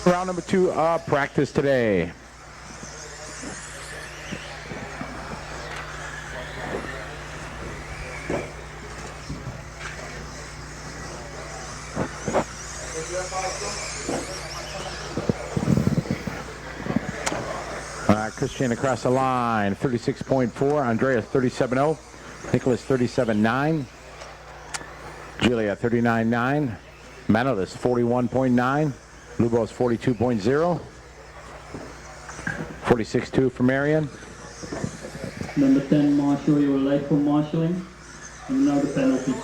Round number 2 of practice today. Christian across the line, 36.4. Andreas 37.0. Nicholas 37.9. Julia 39.9. Manolis 41.9. Lubos 42.0. 46.2 for Marion. Number 10, Marshall, you were late for marshalling. And now the penalty.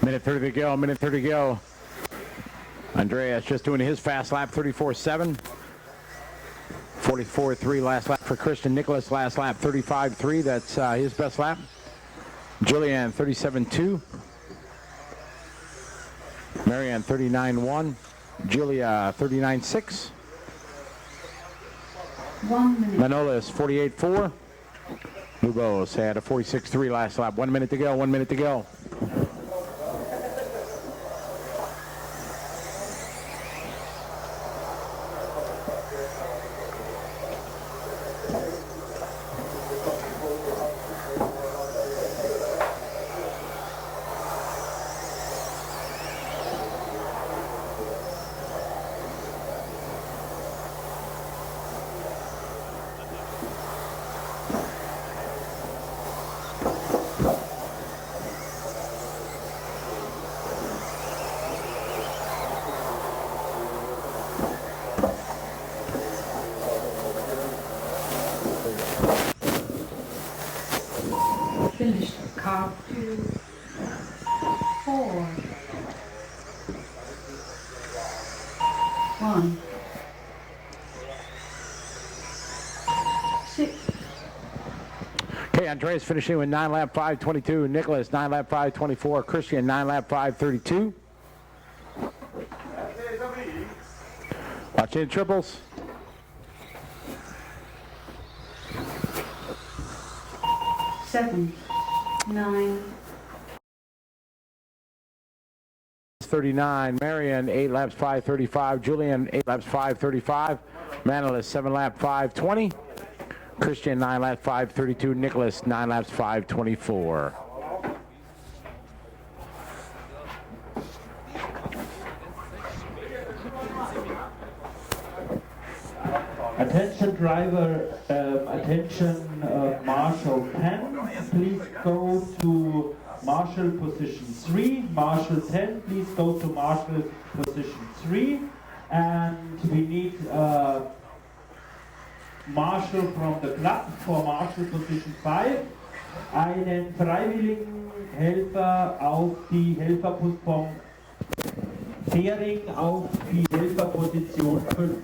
Minute 30 to go, minute 30 to go. Andreas just doing his fast lap, 34.7. 44.3 last lap for Christian. Nicholas last lap, 35.3. That's his best lap. Julianne, 37.2. Marianne, 39.1. Julia, 39.6. 1 minute. Manolis, 48.4. Lubos had a 46.3 last lap. 1 minute to go, 1 minute to go. Finished. Car 2, 4, 1, 6. Okay, Andreas finishing with 9 lap 5.22. Nicholas 9 lap 5.24. Christian 9 lap 5.32. Watching the triples. Seven, 9, 39. Marion 8 laps 5.35. Julian 8 laps 5.35. Manolis 7 lap 5.20. Christian 9 laps 5.32. Nicholas 9 laps 5.24. Attention driver, attention marshal 10, please go to marshal position 3. Marshal 10, please go to marshal position 3. And we need marshal from the club for marshal position 5. Einen freiwilligen Helfer auf die Helferpost vom Fehring auf die Helferposition 5.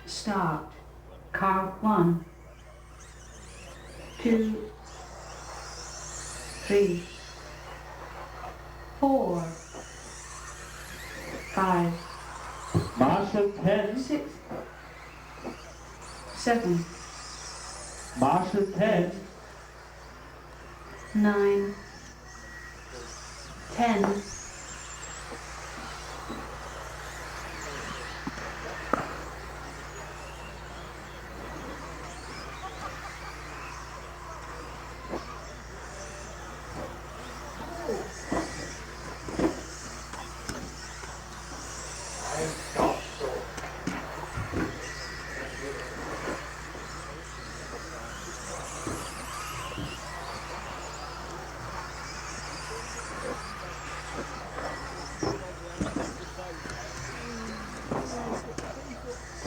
Start. Car 1, 2, 3, 4, 5, Marshal 10, 6, 7, Marshal 10, 9, 10,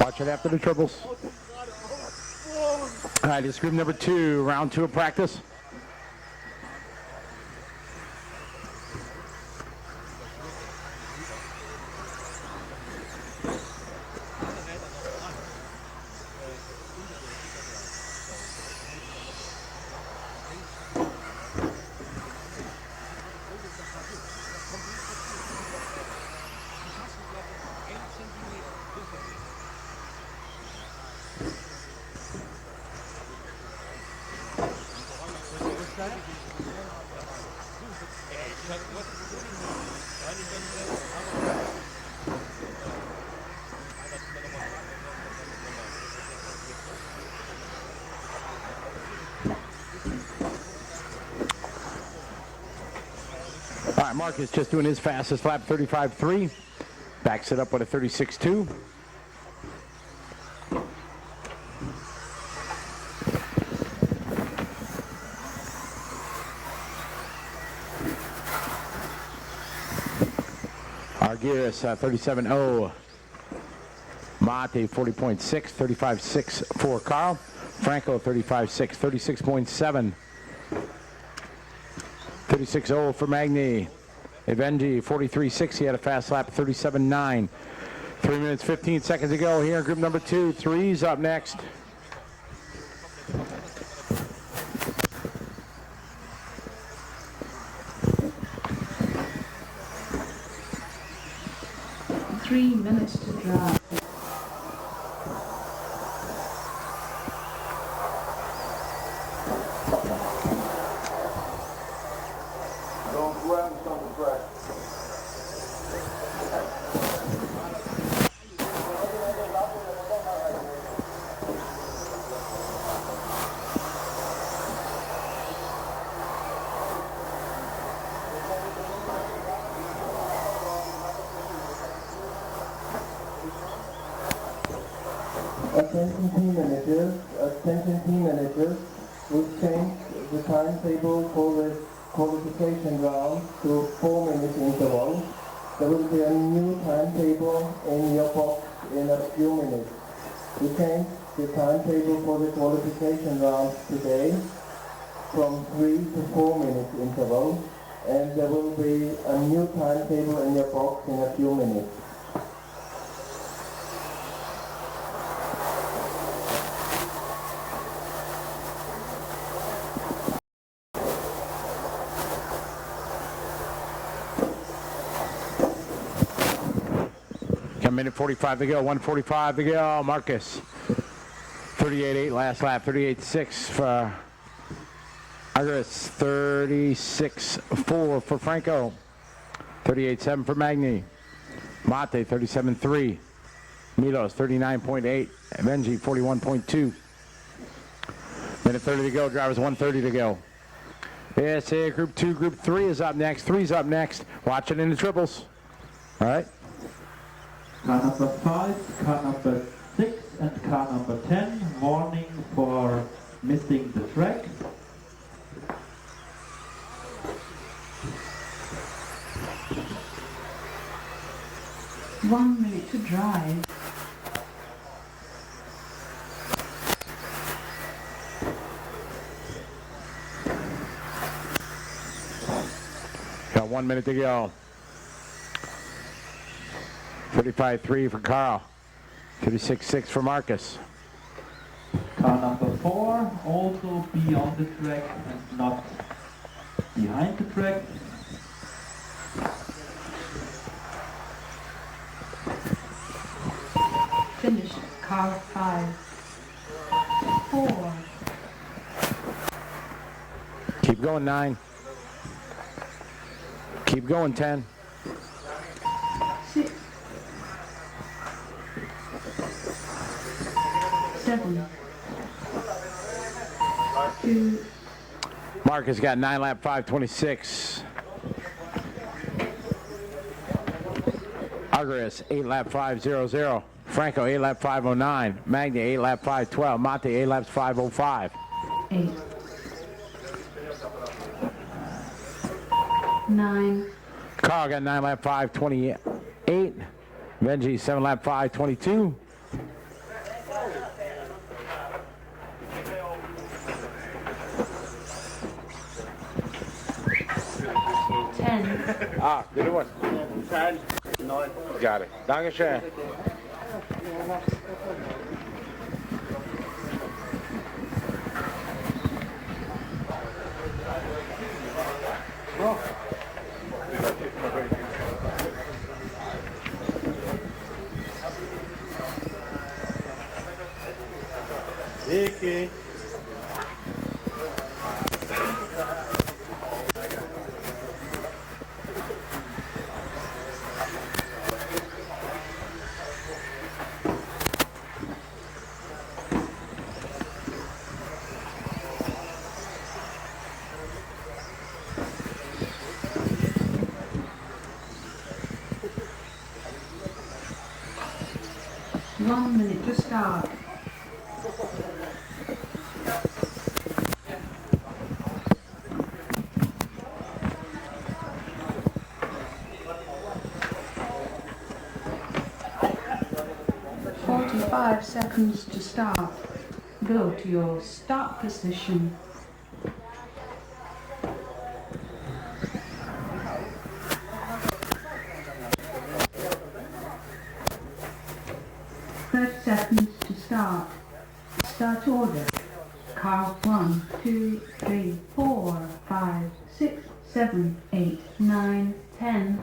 Watch it after the triples. All right, it's group number 2, round 2 of practice. right, Marcus just doing his fastest lap, 35.3. Backs it up with a 36.2. Arguez 37.0. Mate 40.6, 35.6 for Carl. Franco 35.6, 36.7. 36.0 for Magny. Evenji 43.6. He had a fast lap, 37.9. 3 minutes 15 seconds to go here in group number 2. Three's up next. Three minutes to drive. Attention team managers, we've changed the timetable for the qualification round to 4 minute interval. There will be a new timetable in your box in a few minutes. We changed the timetable for the qualification round today from 3 to 4 minute interval, and there will be a new timetable in your box in a few minutes. Minute 45 to go, 1:45 to go. Marcus, 38.8 last lap, 38.6 for Arguez, 36.4 for Franco, 38.7 for Magny, Mate, 37.3, Milos, 39.8, Benji, 41.2. Minute 30 to go, drivers, 1:30 to go. Yes, here, group 2, group 3 is up next, 3's up next. Watch it in the triples. All right. Car number 5, car number 6 and car number 10, warning for missing the track. One minute to drive. Got 1 minute to go. 35.3 for Carl. 36.6 for Marcus. Car number 4, also be on the track and not behind the track. Finish car 5. 4. Keep going, 9. Keep going, 10. 6. 7. 2. Marcus got 9 lap 5:26. Arguez 8 lap 5:00. Franco 8 lap 5:09. Magny 8 lap 5:12. Mate 8 laps 5:05. 8. 9. Carl got 9 lap 5:28. Benji 7 lap 5:22. Good one. Got it. Dankeschön. Vicky. 1 minute to start. "45 seconds to start. Go to your start position." Seconds to start. Start order. Car 1, 2, 3, 4, 5, 6, 7, 8, 9, 10.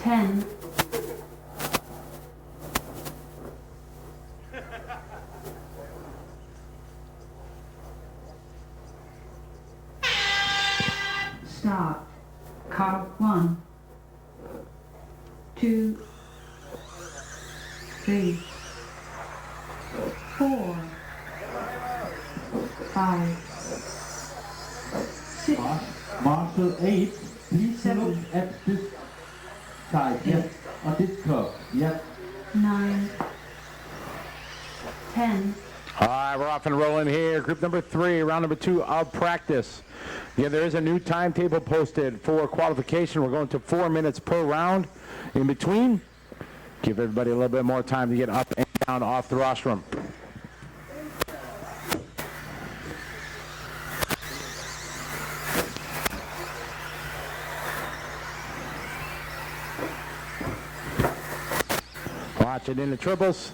10. Start. Car 1, 2, 3, 4, 5, 6, Marshal 8, please look at this side. Yes, on this curve. Yes. 9, 10. All right, we're off and rolling here. Group number 3, round number 2 of practice. Yeah, there is a new timetable posted for qualification. We're going to 4 minutes per round in between. Give everybody a little bit more time to get up and down off the rostrum. Watch it in the triples.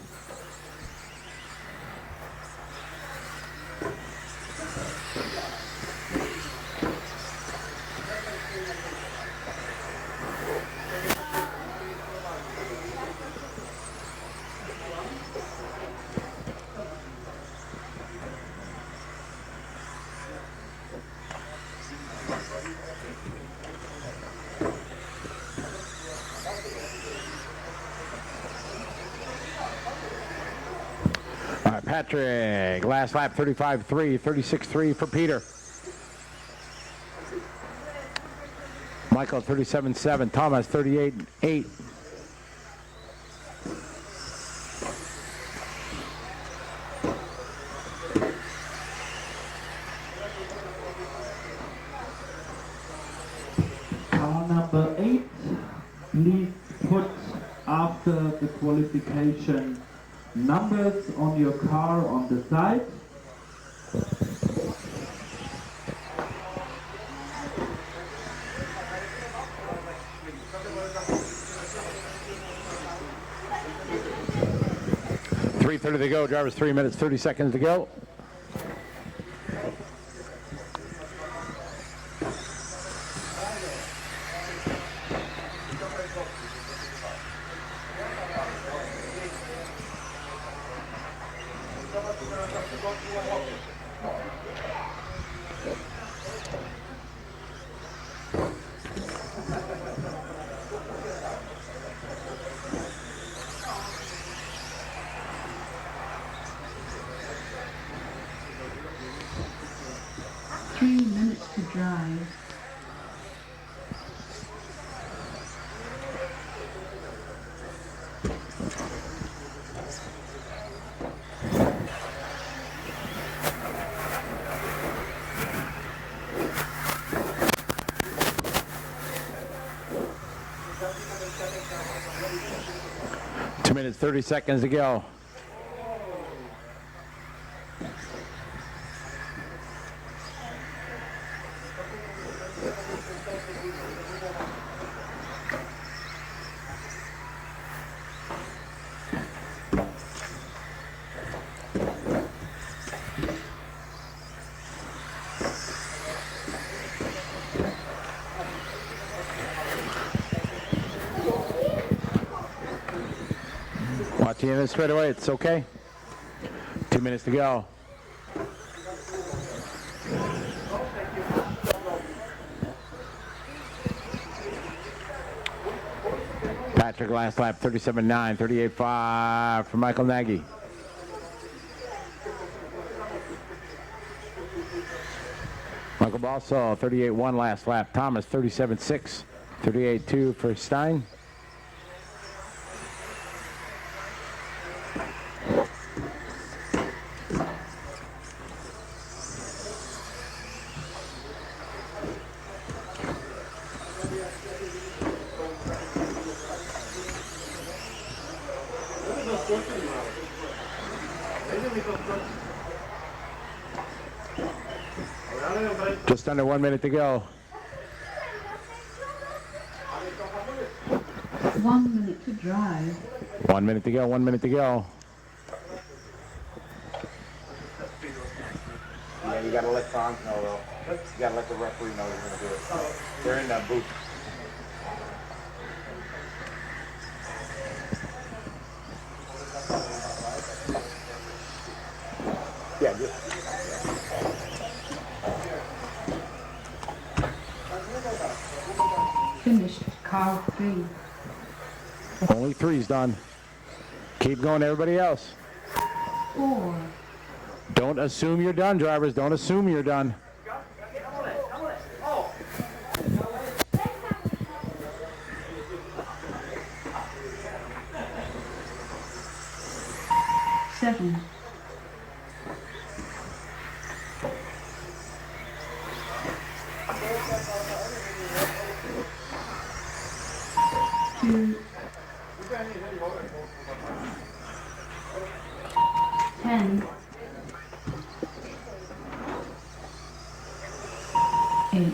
Patrick, last lap 35-3, 36-3 for Peter. Michael 37-7, Thomas 38-8. Car number 8, please put after the qualification numbers on your car on the side. .330 to go. Drivers 3 minutes 30 seconds to go. To drive. Two minutes 30 seconds to go. Watching this straight away, it's okay. 2 minutes to go. Patrick last lap 37.9, 38.5 for Michael Nagy. Michael Balsall, 38-1 last lap. Thomas, 37-6. 38-2 for Stein. Just under 1 minute to go. 1 minute to drive. 1 minute to go, 1 minute to go. Yeah, you gotta let Franz know though. You gotta let the referee know you're gonna do it. They're in that booth. Yeah, just. Finished car 3. Only 3's done. Keep going, everybody else. 4. Don't assume you're done, drivers. Don't assume you're done. 7. 2. 10. 8.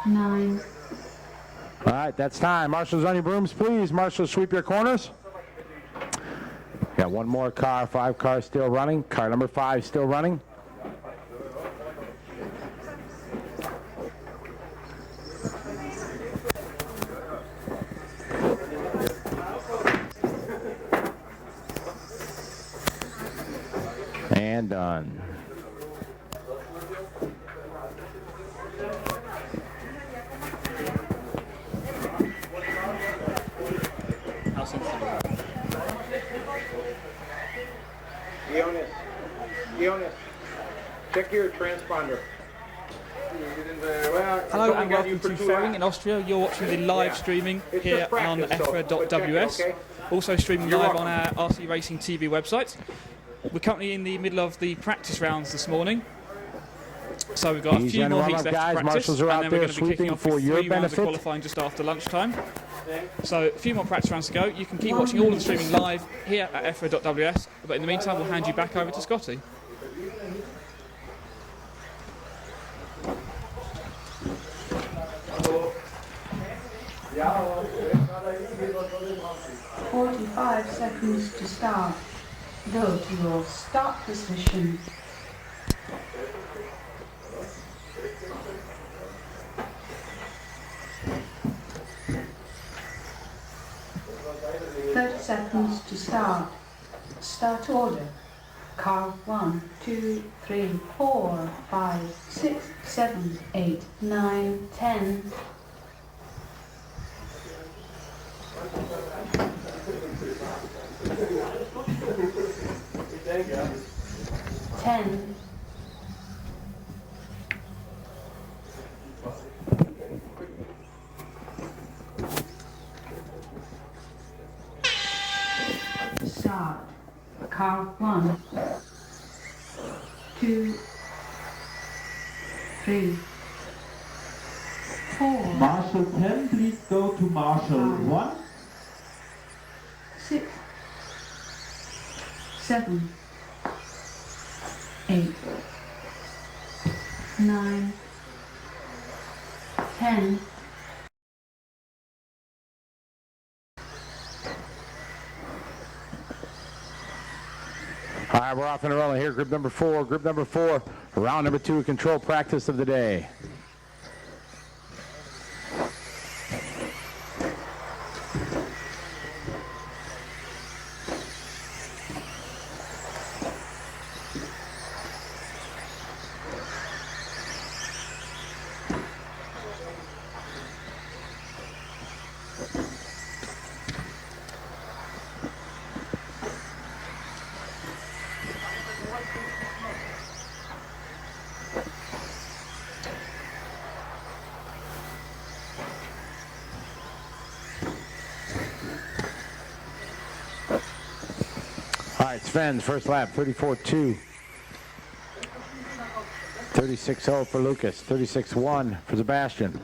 9. All right, that's time. Marshals, on your brooms, please. Marshals, sweep your corners. Got one more car. 5 cars still running. Car number 5 still running. And done. Jonas, check your transponder. Hello and welcome to Fehring in Austria. You're watching the live streaming here on EFRA.ws. Also streaming live on our RC Racing TV website. We're currently in the middle of the practice rounds this morning. So we've got a few more heats left to practice, and then we're going to be kicking off with 3 rounds of qualifying just after lunchtime. So a few more practice rounds to go. You can keep watching all of the streaming live here at EFRA.ws, but in the meantime we'll hand you back over to Scotty. Yeah. 45 seconds to start. Go to your start position. Seconds to start. Start order. Car 1, 2, 3, 4, 5, 6, 7, 8, 9, 10. 10. Start. Car 1, 2, 3, 4. Marshal 10, please go to Marshal 1. 6, 7, 8, 9, 10. All right, we're off and rolling here. Group number 4. Group number 4. Round number 2. Control practice of the day. right, Sven's first lap, 34.2. 36.0 for Lucas, 36.1 for Sebastian,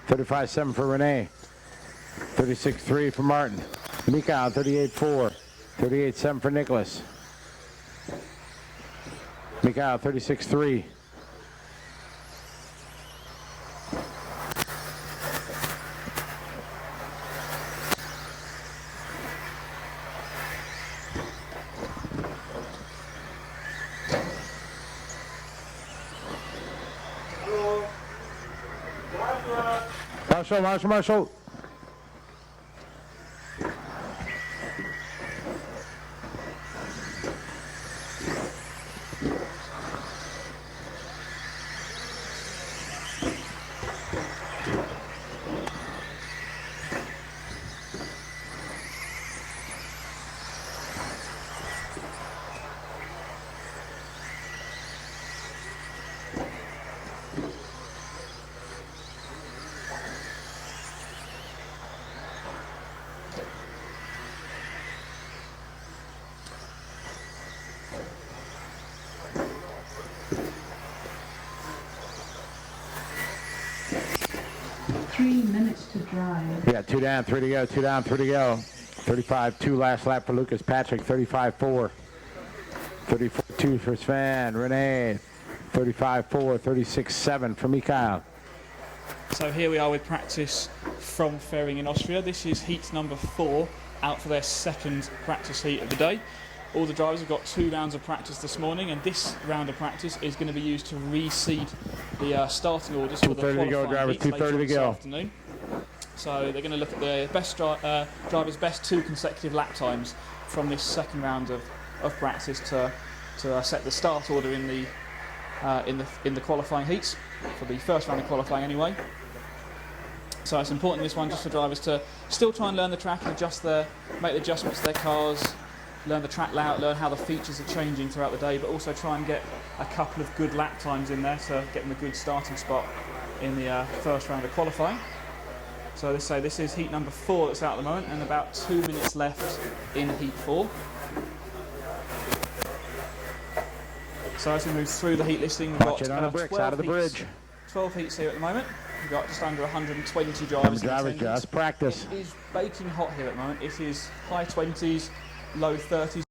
35.7 for Renee, 36.3 for Martin, Mikhail 38.4, 38.7 for Nicholas, Mikhail 36.3. Marshall. 3 minutes to drive. Yeah, 2 down, 3 to go, 2 down, 3 to go. 35.2 last lap for Lucas Patrick, 35.4. 34.2 for Sven, Renee, 35.4, 36.7 for Mikhail. So here we are with practice from Fehring in Austria. This is heat number 4, out for their second practice heat of the day. All the drivers have got 2 rounds of practice this morning, and this round of practice is going to be used to reseed the starting orders for the qualifying heats later on this afternoon. So they're going to look at the best drivers' best 2 consecutive lap times from this second round of practice to set the start order in the qualifying heats for the first round of qualifying anyway. So it's important in this one just for drivers to still try and learn the track and make the adjustments to their cars, learn the track layout, learn how the features are changing throughout the day, but also try and get a couple of good lap times in there to get them a good starting spot in the first round of qualifying. So this is heat number 4 that's out at the moment, and about 2 minutes left in heat 4. So as we move through the heat listing, we've got 12 heats here at the moment. We've got just under 120 drivers in attendance. Just practice. It is baking hot here at the moment. It is high 20s, low 30s.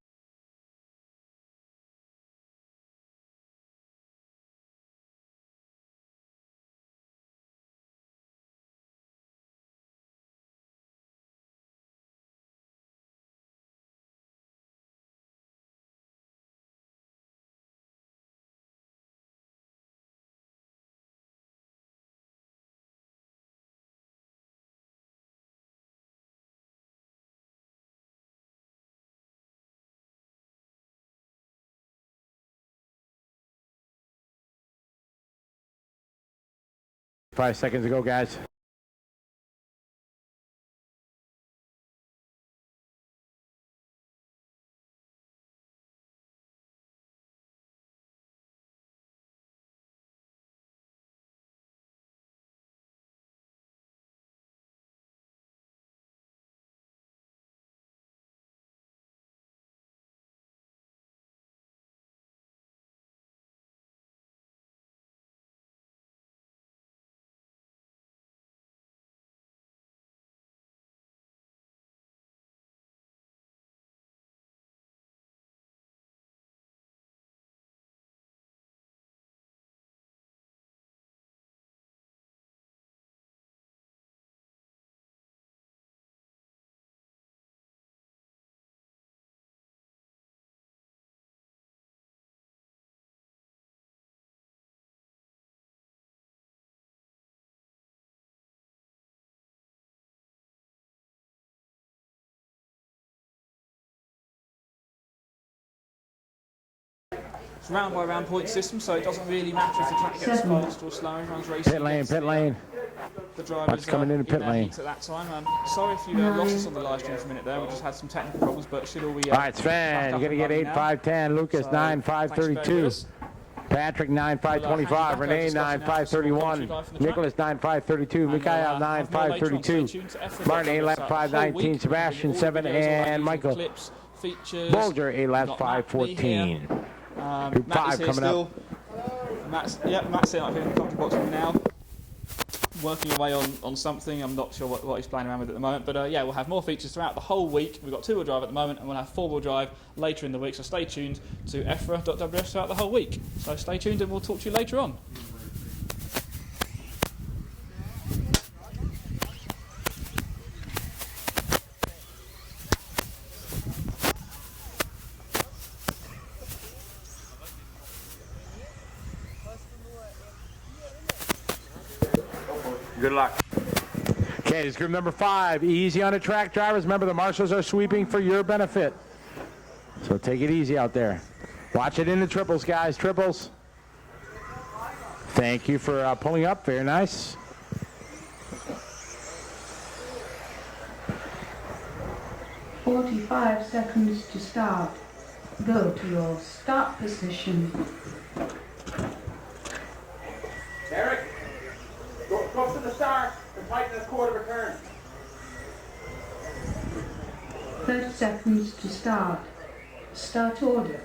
Five seconds to go, guys. It's a round by round point system, so it doesn't really matter if the track gets fast or slow. Everyone's racing. Pit lane. The drivers coming into pit lane at that time. Sorry if you lost us on the live stream for a minute there. We just had some technical problems, but should all be. All right, Sven, you're gonna get 8.5.10. Lucas 9.5.32. Patrick 9.5.25. Renee 9.5.31. Nicholas 9.5.32. Mikhail 9.5.32. Martin 8.5.19. Sebastian 7, and Michael features. Bulger, 8 laps, Got Matt, me here. 5:14. Group Matt 5 is here coming still. up. Matt's sitting up here in the commentary box with me now, working away on something. I'm not sure what he's playing around with at the moment, but yeah, we'll have more features throughout the whole week. We've got 2-wheel drive at the moment, and we'll have 4-wheel drive later in the week, so stay tuned to EFRA.ws throughout the whole week. So stay tuned, and we'll talk to you later on. Good luck. Okay, it's group number 5. Easy on the track, drivers. Remember, the marshals are sweeping for your benefit. So take it easy out there. Watch it in the triples, guys. Triples. Thank you for pulling up. Very nice. "45 seconds to start. Go to your start position." Eric, go up to the start and tighten this quarter of a turn. 30 seconds to start. Start order.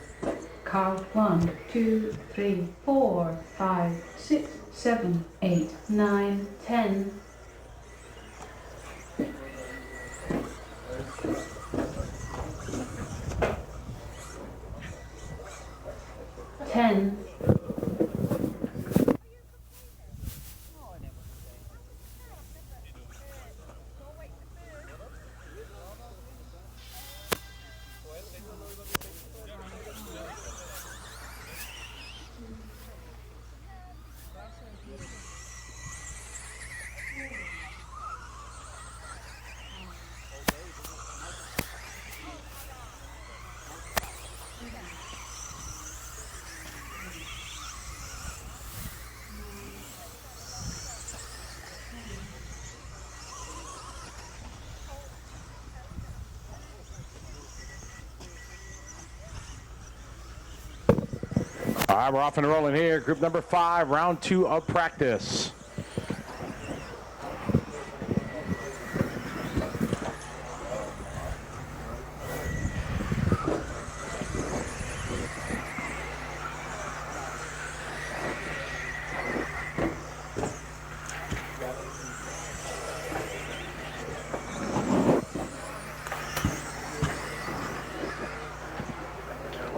Car 1, 2, 3, 4, 5, 6, 7, 8, 9, 10. 10. All right, we're off and rolling here. Group number 5, round 2 of practice.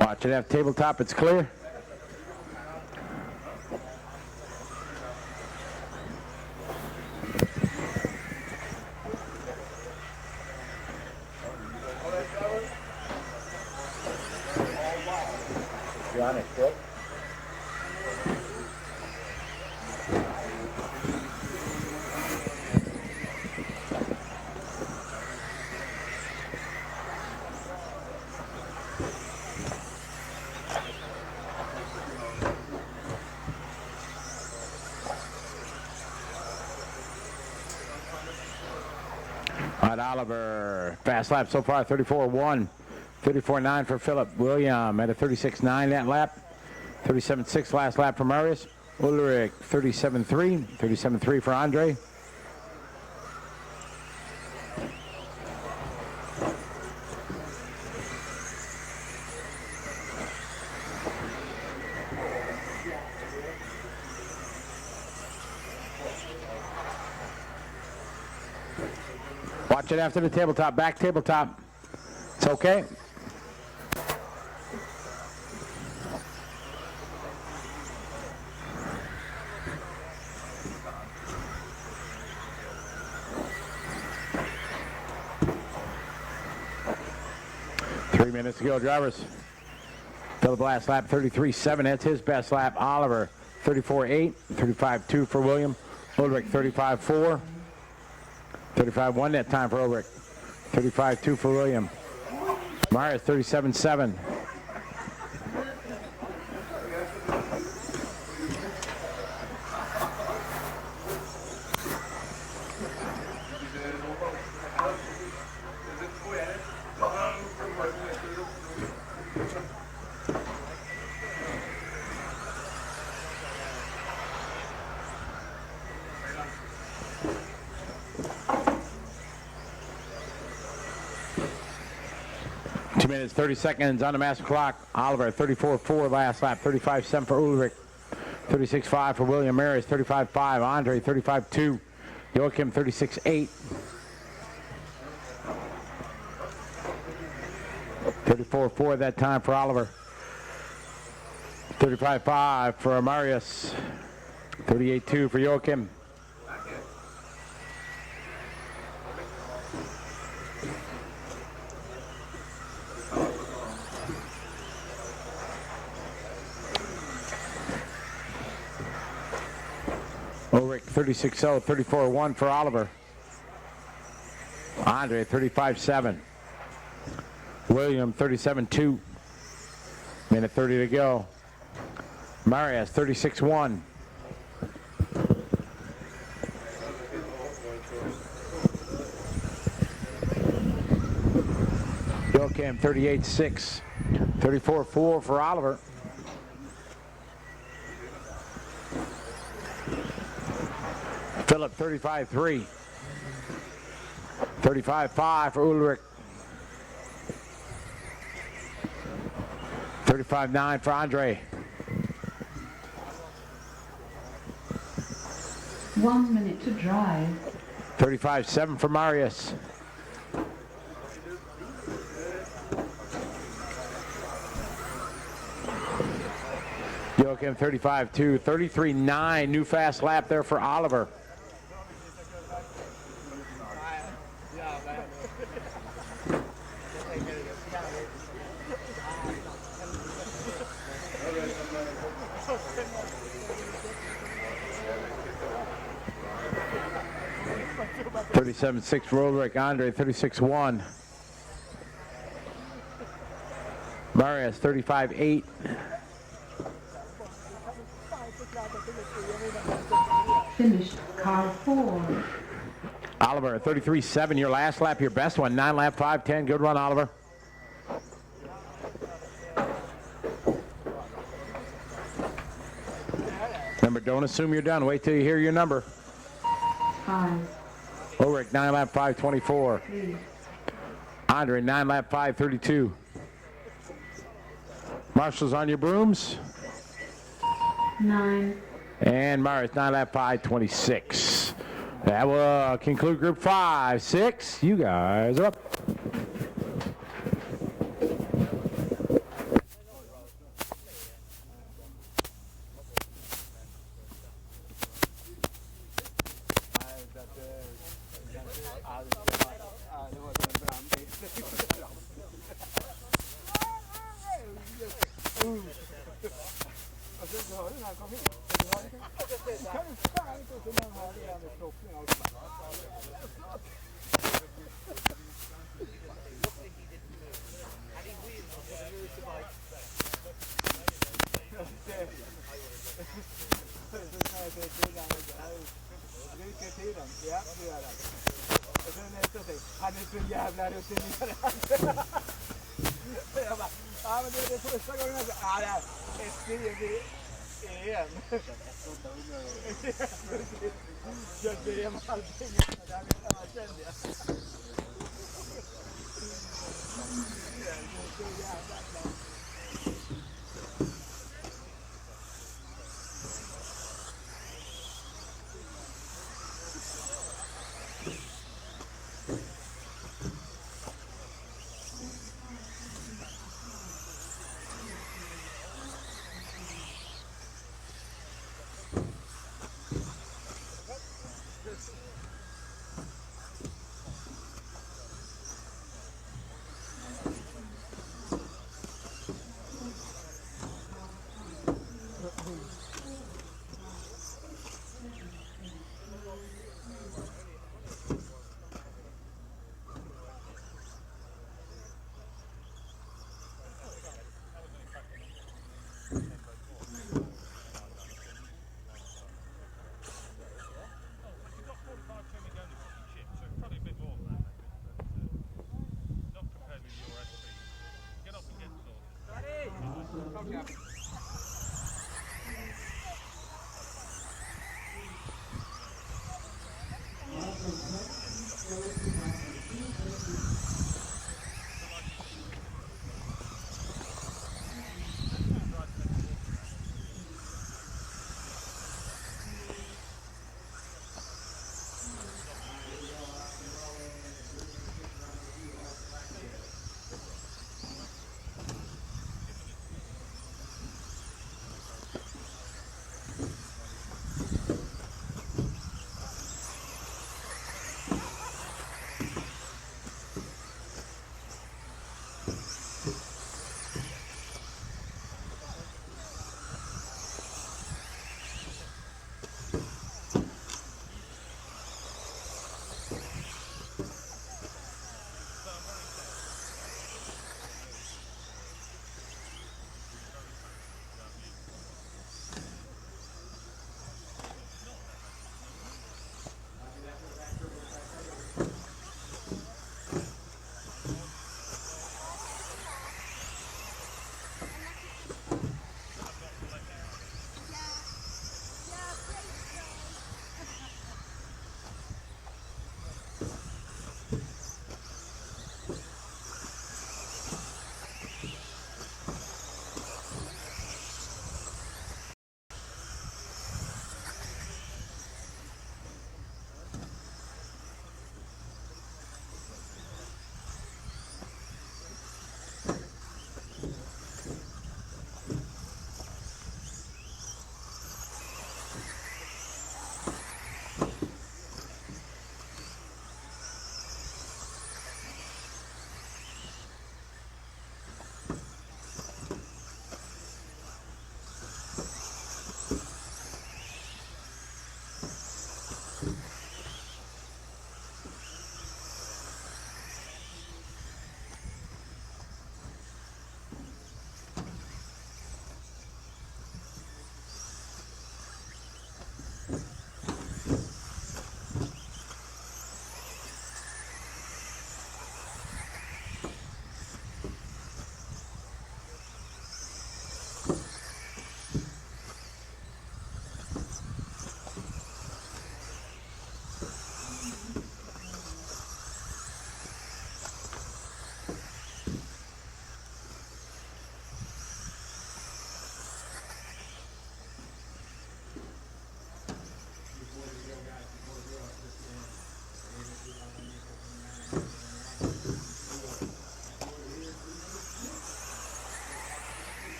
Watch it have tabletop, it's clear. All right, Oliver, fast lap so far, 34.1, 34.9 for Philip. William at a 36.9 that lap, 37.6 last lap for Marius. Ulrich, 37.3, 37.3 for Andre. Watch it after the tabletop, back tabletop. It's okay. Three minutes to go, drivers. Philip last lap, 33.7. That's his best lap. Oliver, 34.8, 35.2 for William. Ulrich, 35.4. 35.1 that time for Ulrich. 35.2 for William. Marius, 37.7. minutes, 30 seconds on the master clock. Oliver, 34.4 last lap, 35.7 for Ulrich, 36.5 for William Marius, 35.5. Andre, 35.2. Joachim, 36.8. 34.4 that time for Oliver. 35.5 for Marius. 38.2 for Joachim. Ulrich 36.0, 34.1 for Oliver. Andre 35.7. William 37.2. Minute 30 to go. Marius 36.1. Joachim 38.6. 34.4 for Oliver. Philip 35.3. 35.5 for Ulrich. 35.9 for Andre. 1 minute to drive. 35.7 for Marius. Joachim 35.2. 33.9. New fast lap there for Oliver. $37.6 for Ulrich. Andre 36.1. Marius 35.8. Finished car 4. Oliver 33.7. Your last lap, your best one. 9 lap 5.10. Good run, Oliver. Remember, don't assume you're done. Wait till you hear your number. 5, Ulrich 9 lap 5.24. 3, Andre 9 lap 5.32. Marshall's on your brooms. 9. And Marius 9 lap 5.26. That will conclude group 5. 6, you guys are up. Han är så jävla rutinerad. Jag bara, ja men det är första gången jag sa, ja det är ett steg i EM. Kört EM allting, det här kände jag. Det är så jävla klart.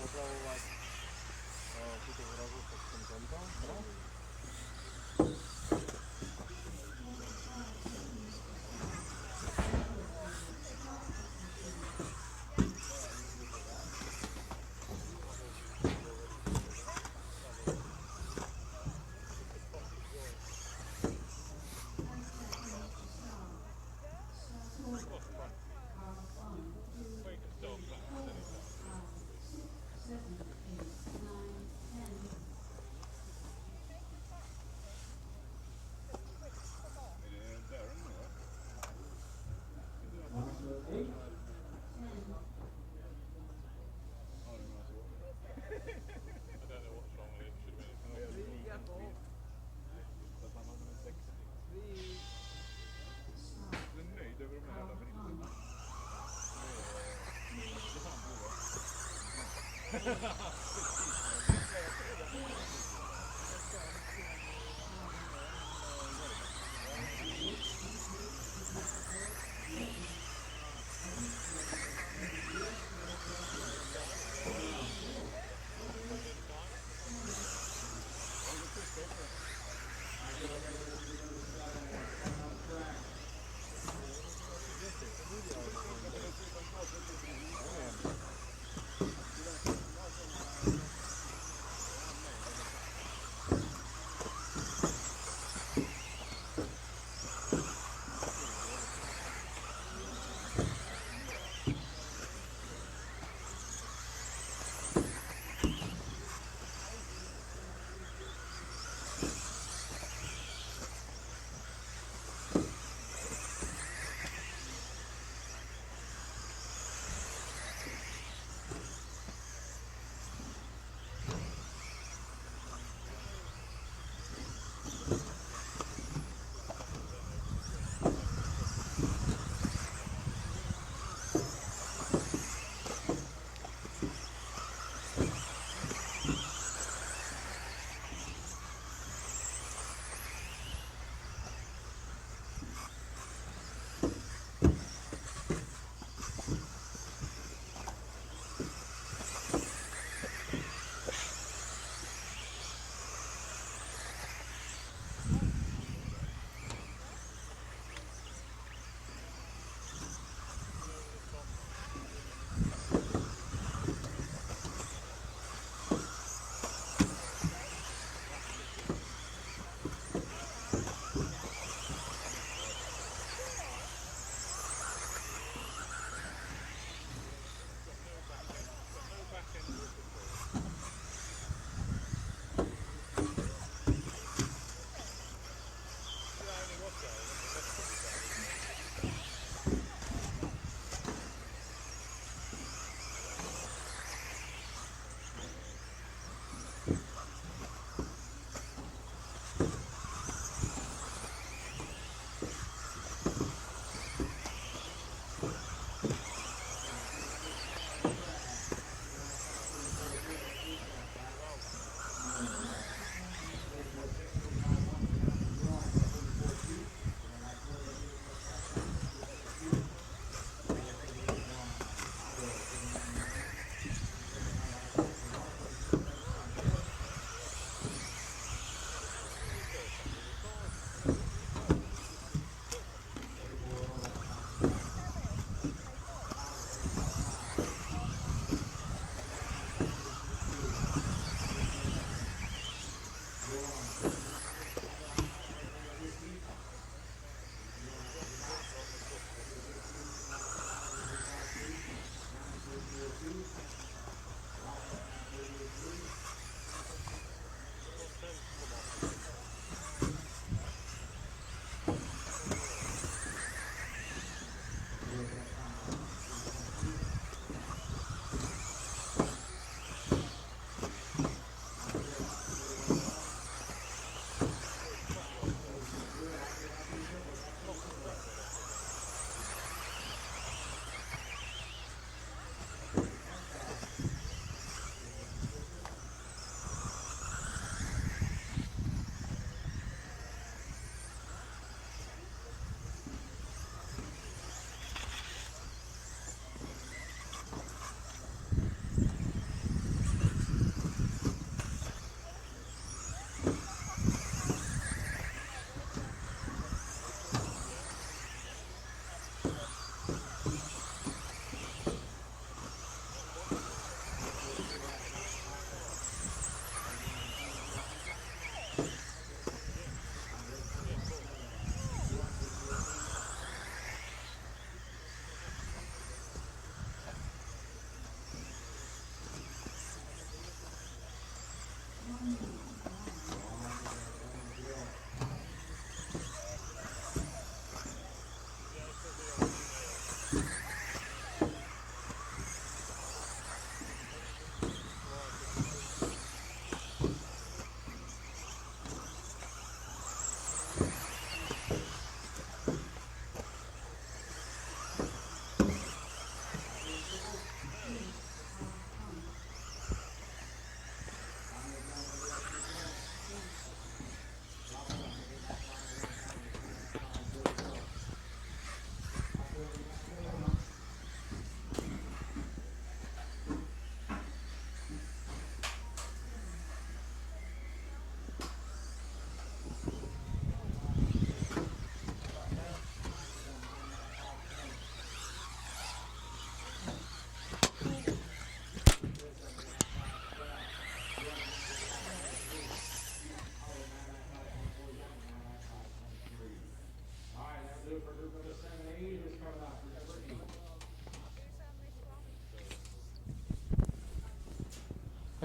opravovať túto zrazu, tak som tento. No.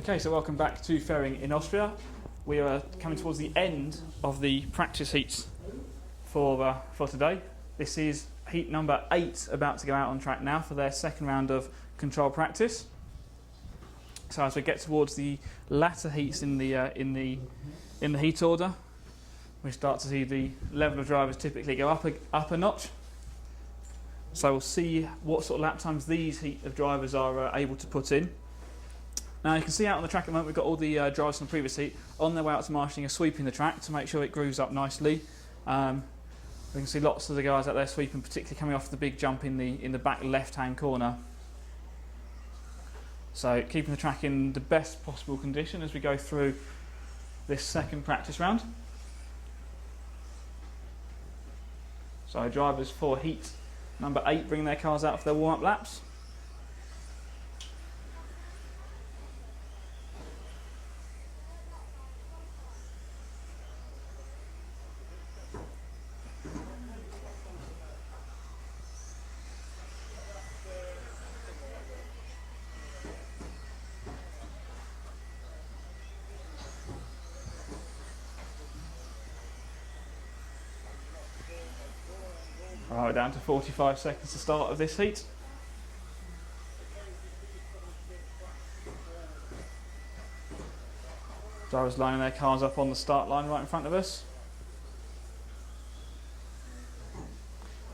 Okay, so welcome back to Fehring in Austria. We are coming towards the end of the practice heats for today. This is heat number 8 about to go out on track now for their second round of control practice. So as we get towards the latter heats in the heat order, we start to see the level of drivers typically go up a notch. So we'll see what sort of lap times these heat of drivers are able to put in. Now you can see out on the track at the moment we've got all the drivers from the previous heat on their way out to marshalling are sweeping the track to make sure it grooves up nicely. We can see lots of the guys out there sweeping, particularly coming off the big jump in the back left-hand corner. So keeping the track in the best possible condition as we go through this second practice round. So drivers for heat number 8 bring their cars out for their warm-up laps. Right, we're down to 45 seconds to start of this heat. Drivers lining their cars up on the start line right in front of us.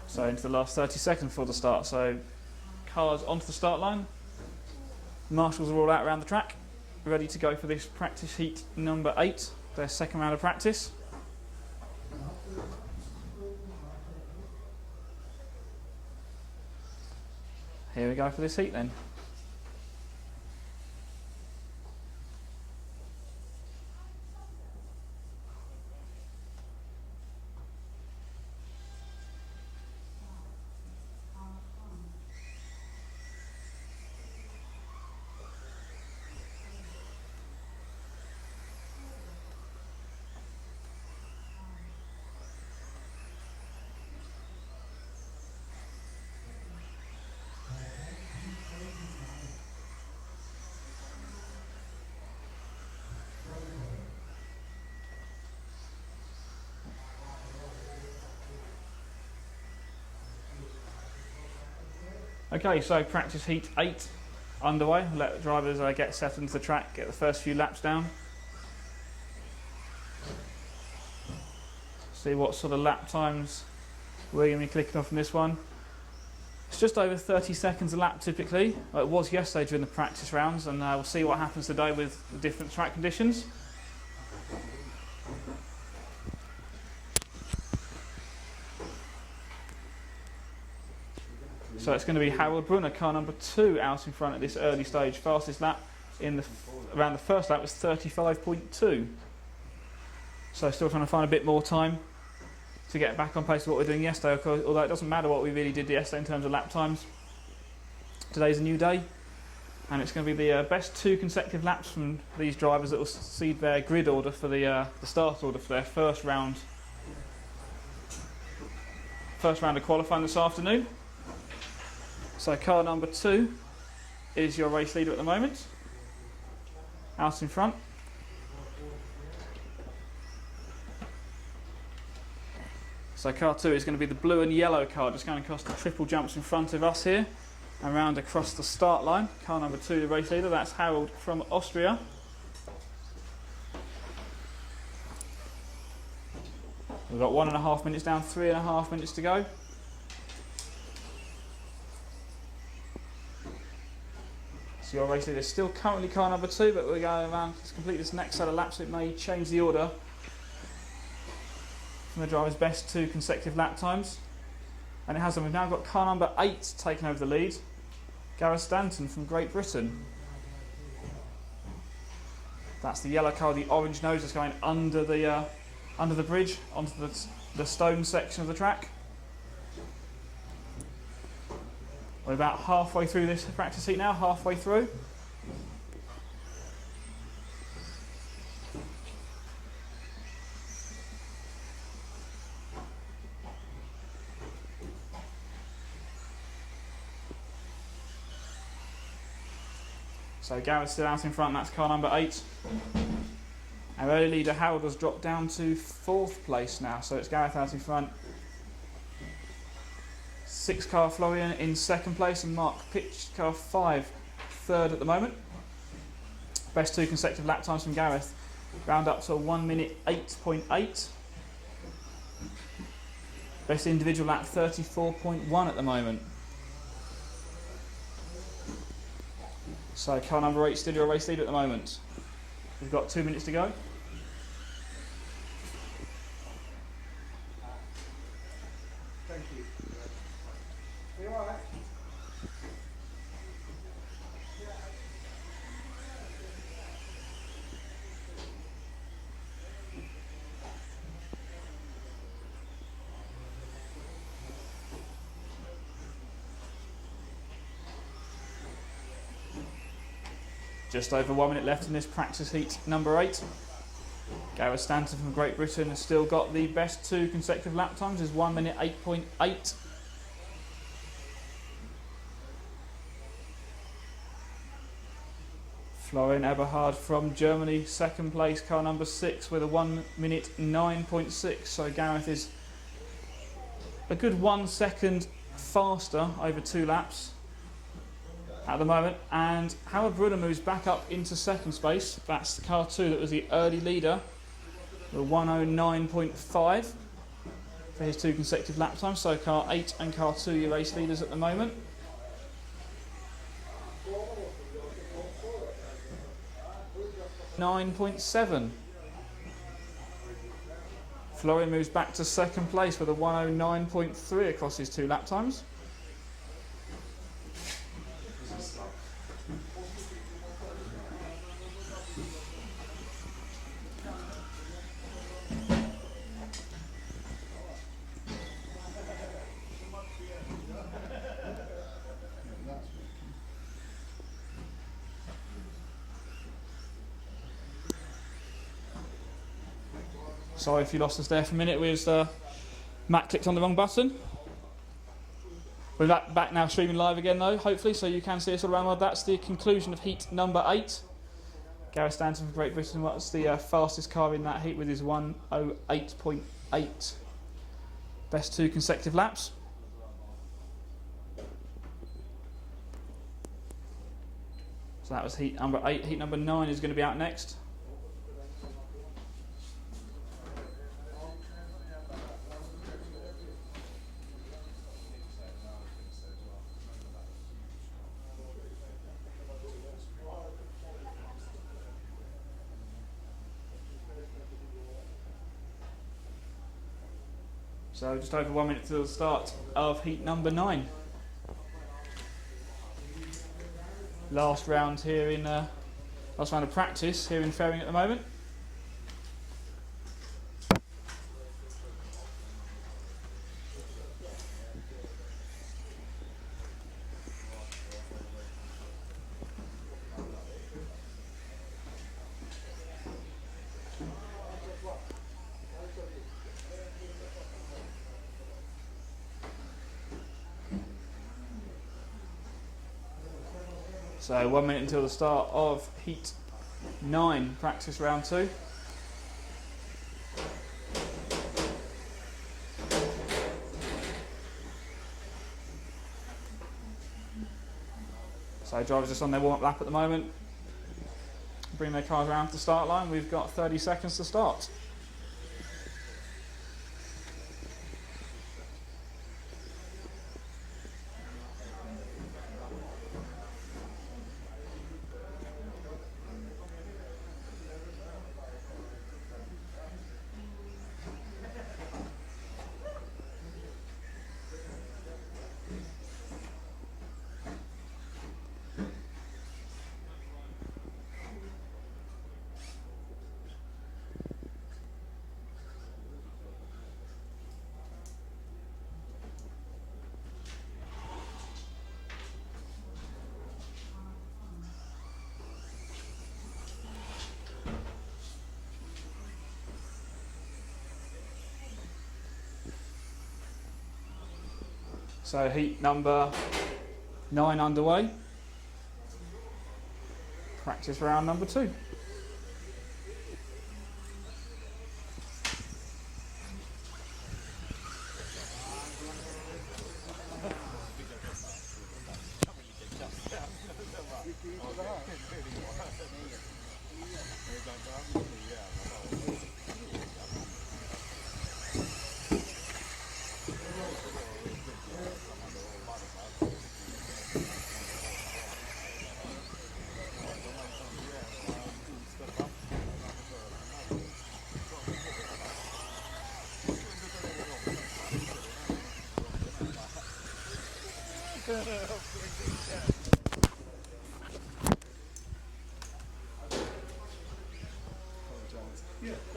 So into the last 30 seconds before the start. So cars onto the start line. Marshals are all out around the track, ready to go for this practice heat number 8, their second round of practice. Here we go for this heat then. Okay, so practice heat 8 underway. Let the drivers get settled into the track, get the first few laps down. See what sort of lap times we're going to be clicking off in this one. It's just over 30 seconds a lap typically. It was yesterday during the practice rounds, and we'll see what happens today with the different track conditions. So it's going to be Harold Brunner, car number 2, out in front at this early stage. Fastest lap around the first lap was 35.2. So still trying to find a bit more time to get back on pace with what we were doing yesterday, although it doesn't matter what we really did yesterday in terms of lap times. Today's a new day, and it's going to be the best 2 consecutive laps from these drivers that will seed their grid order for the start order for their first round of qualifying this afternoon. So car number 2 is your race leader at the moment, out in front. So car 2 is going to be the blue and yellow car, just going across the triple jumps in front of us here, and round across the start line. Car number 2, the race leader, that's Harold from Austria. We've got 1.5 minutes down, 3.5 minutes to go. So your race leader is still currently car number 2, but we're going around to complete this next set of laps. It may change the order from the driver's best 2 consecutive lap times. And it has them. We've now got car number 8 taking over the lead. Gareth Stanton from Great Britain. That's the yellow car, the orange nose is going under the bridge, onto the stone section of the track. We're about halfway through this practice heat now, halfway through. So Gareth still out in front, that's car number 8. Our early leader Harold has dropped down to 4th place now, so it's Gareth out in front. 6 car Florian in 2nd place, and Mark pitched car 5 3rd at the moment. Best 2 consecutive lap times from Gareth. Round up to a 1 minute 8.8. Best individual lap 34.1 at the moment. So car number 8 still your race leader at the moment. We've got 2 minutes to go. Thank you. You all right? Just over 1 minute left in this practice heat number 8. Gareth Stanton from Great Britain has still got the best 2 consecutive lap times, is 1 minute 8.8. Florian Eberhard from Germany, 2nd place, car number 6 with a 1 minute 9.6. So Gareth is a good 1 second faster over 2 laps at the moment, and Howard Brunner moves back up into 2nd space. That's car 2 that was the early leader, with 109.5 for his 2 consecutive lap times. So car 8 and car 2 your race leaders at the moment. .7. Florian moves back to 2nd place with a 109.3 across his 2 lap times. Sorry if you lost us there for a minute. Matt clicked on the wrong button. We're back now streaming live again though, hopefully, so you can see us all around the world. That's the conclusion of heat number 8. Gareth Stanton from Great Britain was the fastest car in that heat with his 108.8. Best 2 consecutive laps. So that was heat number 8. Heat number 9 is going to be out next. So just over 1 minute to the start of heat number 9. Last round here in last round of practice here in Fehring at the moment. So 1 minute until the start of heat 9, practice round 2. So drivers just on their warm-up lap at the moment. Bring their cars around to the start line. We've got 30 seconds to start. So heat number 9 underway. practice round number 2.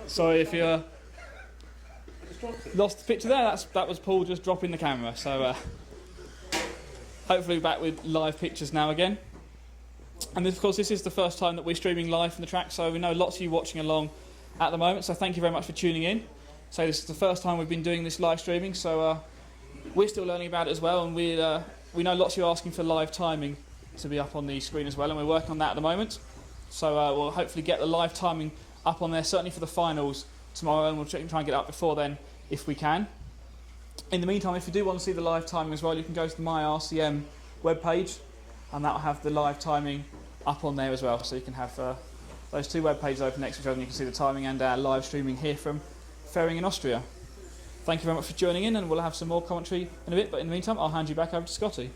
Sorry if you lost the picture there, that was Paul just dropping the camera. So hopefully back with live pictures now again. And of course this is the first time that we're streaming live from the track, so we know lots of you watching along at the moment, so thank you very much for tuning in. So this is the first time we've been doing this live streaming, so we're still learning about it as well, and we know lots of you are asking for live timing to be up on the screen as well, and we're working on that at the moment. So we'll hopefully get the live timing up on there, certainly for the finals tomorrow, and we'll try and get it up before then if we can. In the meantime, if you do want to see the live timing as well, you can go to the My RCM webpage, and that'll have the live timing up on there as well. So you can have those two web pages open next to each other, and you can see the timing and our live streaming here from Fehring in Austria. Thank you very much for joining in, and we'll have some more commentary in a bit, but in the meantime I'll hand you back over to Scotty.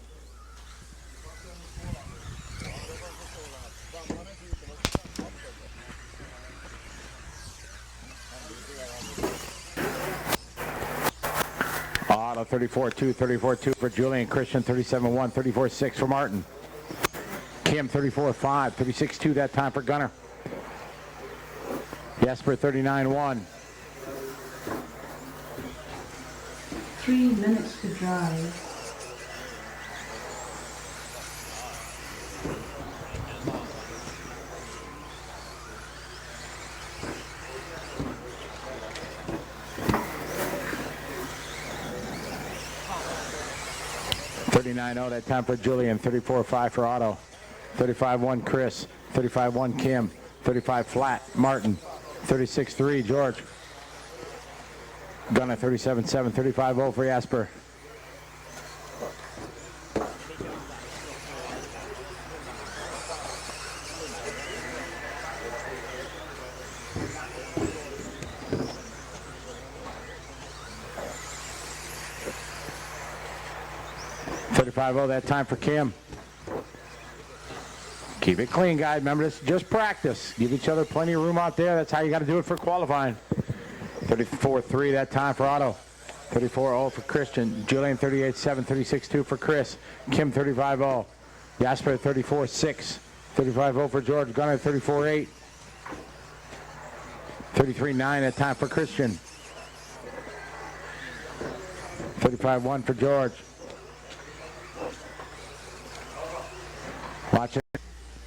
Otto 34-2, 34-2 for Julian. Christian 37-1, 34-6 for Martin. Kim 34-5, 36-2 that time for Gunnar. Jesper 39-1. 3 minutes to drive. That time for Julian. 34-5 for Otto. 35-1 Chris. 35-1 Kim. 35 flat Martin. 36-3 George. Gunnar 37-7. 35-0 for Jasper. That time for Kim. Keep it clean, guys. Remember, this is just practice. Give each other plenty of room out there. That's how you got to do it for qualifying. 34-3 that time for Otto. 34-0 for Christian. Julian 38-7, 36-2 for Chris. Kim 35-0. Jasper 34-6. 35-0 for George. Gunnar 34-8. 33-9 that time for Christian. 35-1 for George. Watch it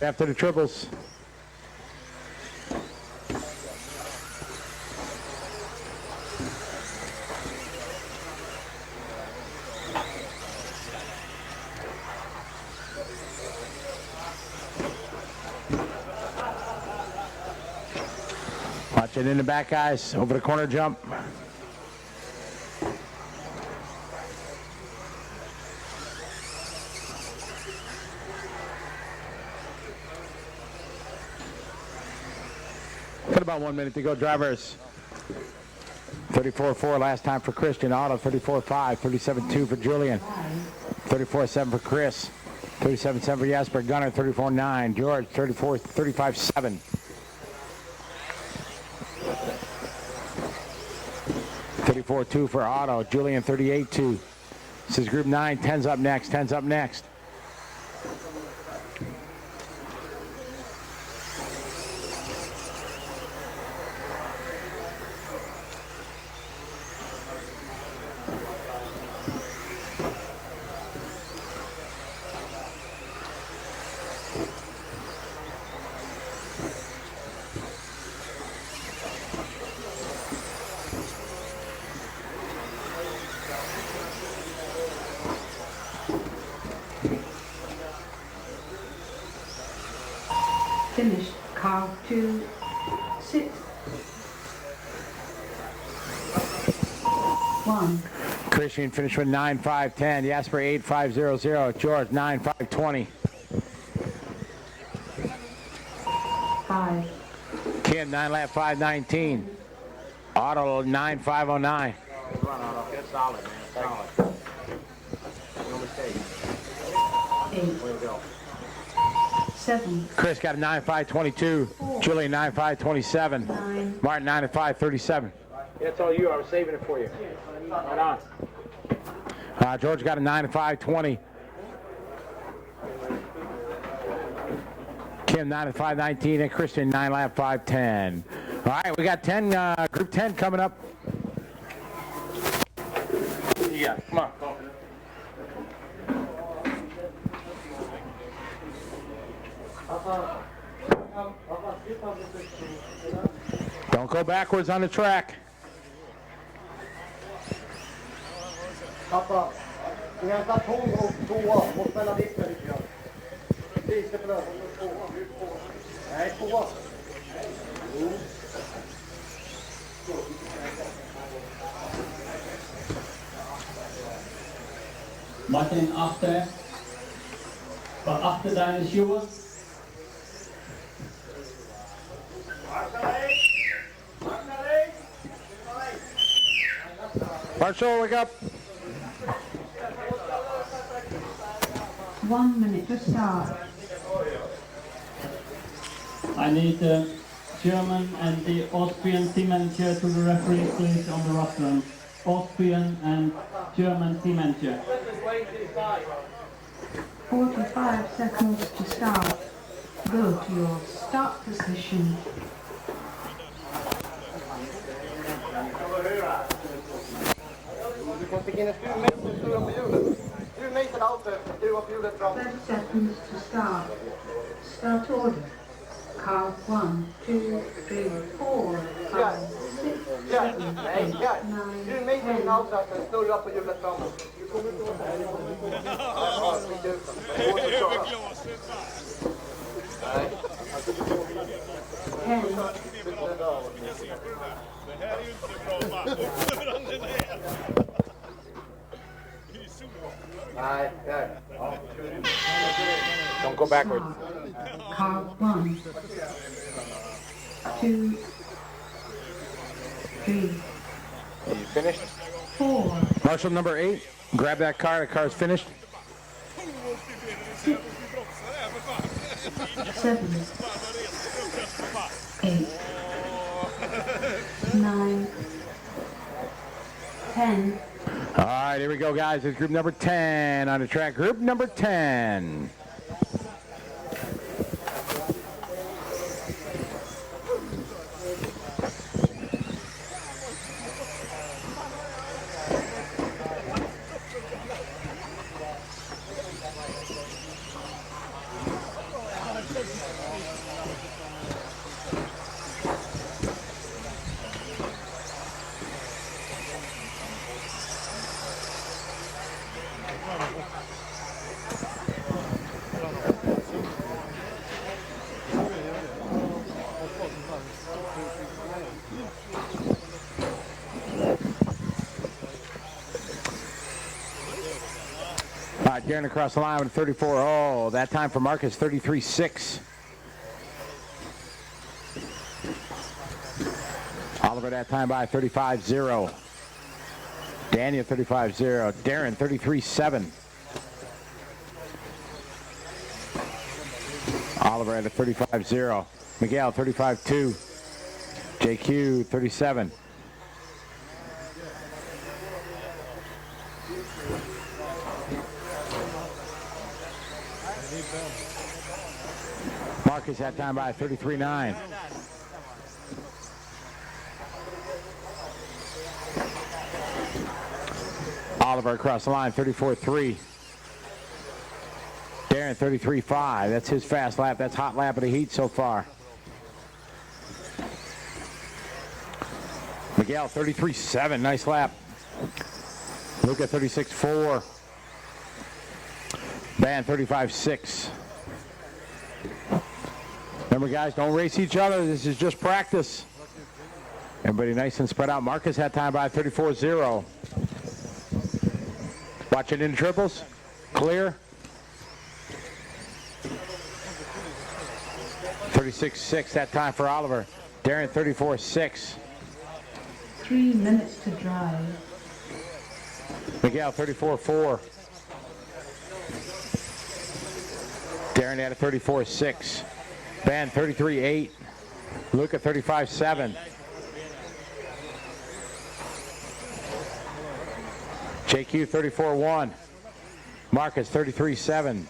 after the triples. Watch it in the back, guys. Over the corner jump. About 1 minute to go, drivers. 34-4 last time for Christian. Otto 34-5, 37-2 for Julian. 34-7 for Chris. 37-7 for Jasper. Gunnar 34-9. George 35-7. 34-2 for Otto. Julian 38-2. This is group 9. 10's up next. 10's up next. finished. Carl 2, 6, 1. Christian finished with 9.5.10. Jasper 8.5.00. George 9.5.20. 5. Kim 9 lap 5.19. Otto 9.5.09. Run, Otto. Good, solid, man. Solid. No mistake. 8. Way to go. 7. Chris got a 9.5.22. Julian 9.5.27. 9. Martin 9.5.37. That's all you. I was saving it for you. Right on. George got a 9.5.20. Kim 9.5.19 and Christian 9 lap 5.10. All right, we got 10 group 10 coming up. Yeah, come on. Go. Don't go backwards on the track. Pappa, du hämtar tåg och tvåa och spela vitt lite grann. Precis, det förlåt. Nej, tvåa. Martin, achter deine Schuhe. Marshall, wake up. 1 minute to start. I need the German and the Austrian team manager to the referee, please, on the rostrum. Austrian and German team manager. 45 seconds to start. Go to your start position. Du kan sticka in en skruvmejsel på hjulet. Skruvmejsel out, skruva på hjulet fram. 30 seconds to start. Start order. Carl 1, 2, 3, 4, 5, 6, 7, 8, 9, 10. Skruvmejsel in out, snurra på hjulet framåt. Du kommer inte åt det. Ja, sticka ut den. Det går inte att köra. Nej. 10. Det här är ju inte bra, va? Nej, nej. Don't go backwards. Carl 1, 2, 3, Are you finished? 4, Marshall number 8, grab that car. The car's finished. 6, 7, 8, 9, 10. All right, here we go, guys. It's group number 10 on the track. Group number 10. Darren across the line with 34. Oh, that time for Marcus, 33.6. Oliver that time by 35.0. Daniel 35.0. Darren 33.7. Oliver at a 35.0. Miguel 35.2. JQ 37. Marcus that time by 33.9. Oliver across the line, 34.3. Darren, 33.5. That's his fast lap. That's hot lap of the heat so far. Miguel, 33.7. Nice lap. Luca, 36.4. Van, 35.6. Remember, guys, don't race each other. This is just practice. Everybody nice and spread out. Marcus had time by 34-0. Watch it in triples. Clear. 36-6 that time for Oliver. Darren 34-6. 3 minutes to drive. Miguel 34-4. Darren had a 34-6. Ben 33-8. Luca 35-7. JQ 34-1. Marcus 33-7.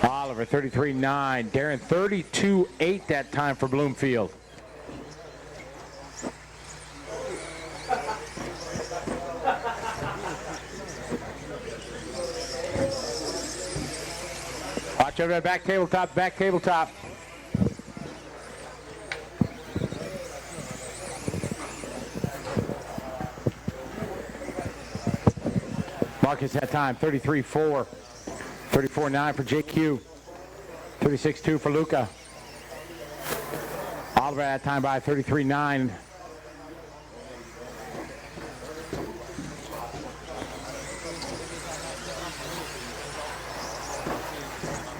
Oliver 33-9. Darren 32-8 that time for Bloomfield. Watch over that back tabletop, back tabletop. Marcus had time, 33-4. 34-9 for JQ. 36-2 for Luca. Oliver had time by 33-9.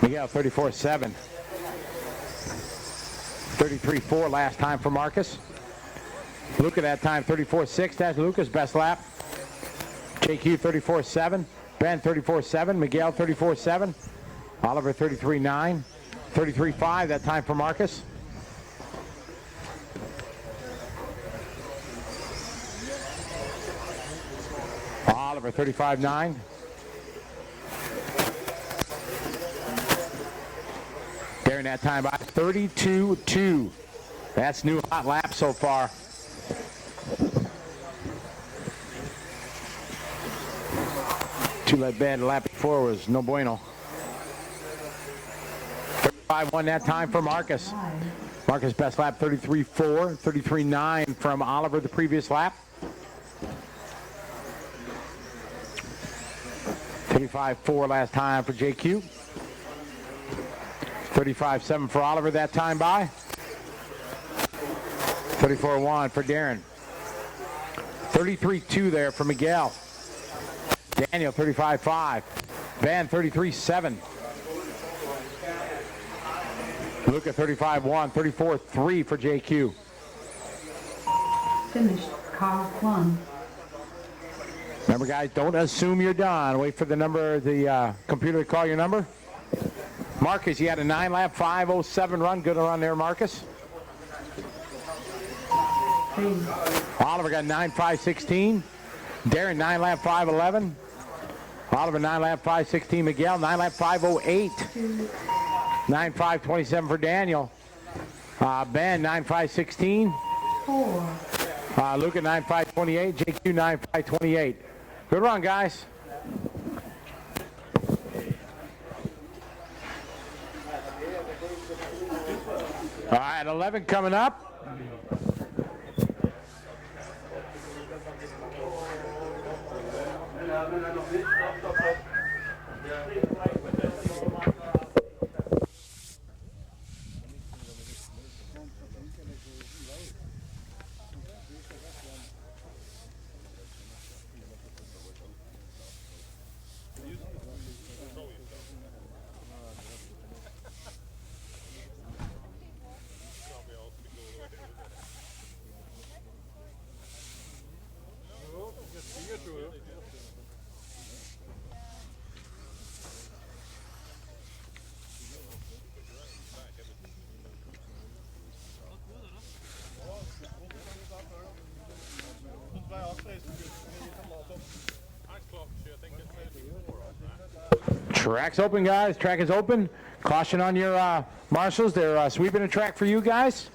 Miguel 34-7. 33-4 last time for Marcus. Luca that time 34-6. That's Luca's best lap. JQ 34-7. Ben 34-7. Miguel 34-7. Oliver 33-9. 33-5 that time for Marcus. Oliver 35-9. Darren that time by 32-2. That's new hot lap so far. Too bad the lap before was no bueno. 35-1 that time for Marcus. Marcus best lap 33-4. 33-9 from Oliver the previous lap. 35-4 last time for JQ. 35-7 for Oliver that time by. 34-1 for Darren. 33-2 there for Miguel. Daniel 35-5. Van 33-7. Luca 35-1. 34-3 for JQ. Finished, car 1. Remember, guys, don't assume you're done. Wait for the computer to call your number. Marcus, you had a 9-lap 5:07 run. Good run there, Marcus. Oliver got 9.516. Darren 9-lap 5:11. Oliver 9-lap 5:16. Miguel 9-lap 5:08. 9.527 for Daniel. Ben 9.516. 4. Luca 9.528. JQ 9.528. Good run, guys. All right, 11 coming up. Track's open, guys. Track is open. Caution on your marshals. They're sweeping the track for you guys.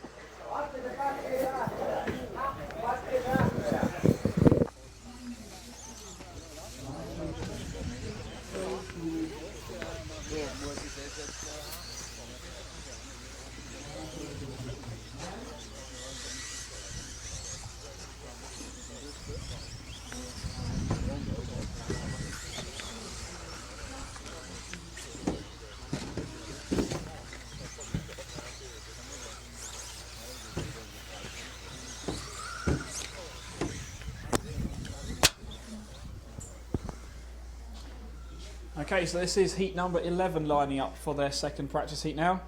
Okay, so this is heat number 11 lining up for their second practice heat now.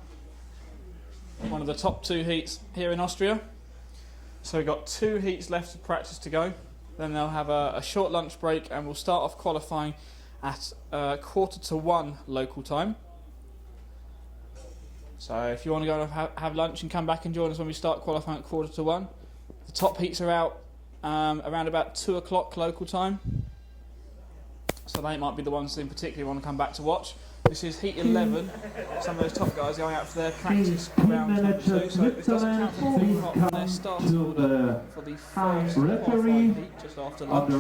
One of the top 2 heats here in Austria. So we've got 2 heats left of practice to go. Then they'll have a short lunch break and we'll start off qualifying at 1:45 local time. So if you want to go and have lunch and come back and join us when we start qualifying at 1:45. The top heats are out around about 2 o'clock local time. So they might be the ones in particular you want to come back to watch. This is heat 11. Some of those top guys are going out for their practice round number 2. So this doesn't count as full hot on their starting order for the first qualifying heat just after lunch.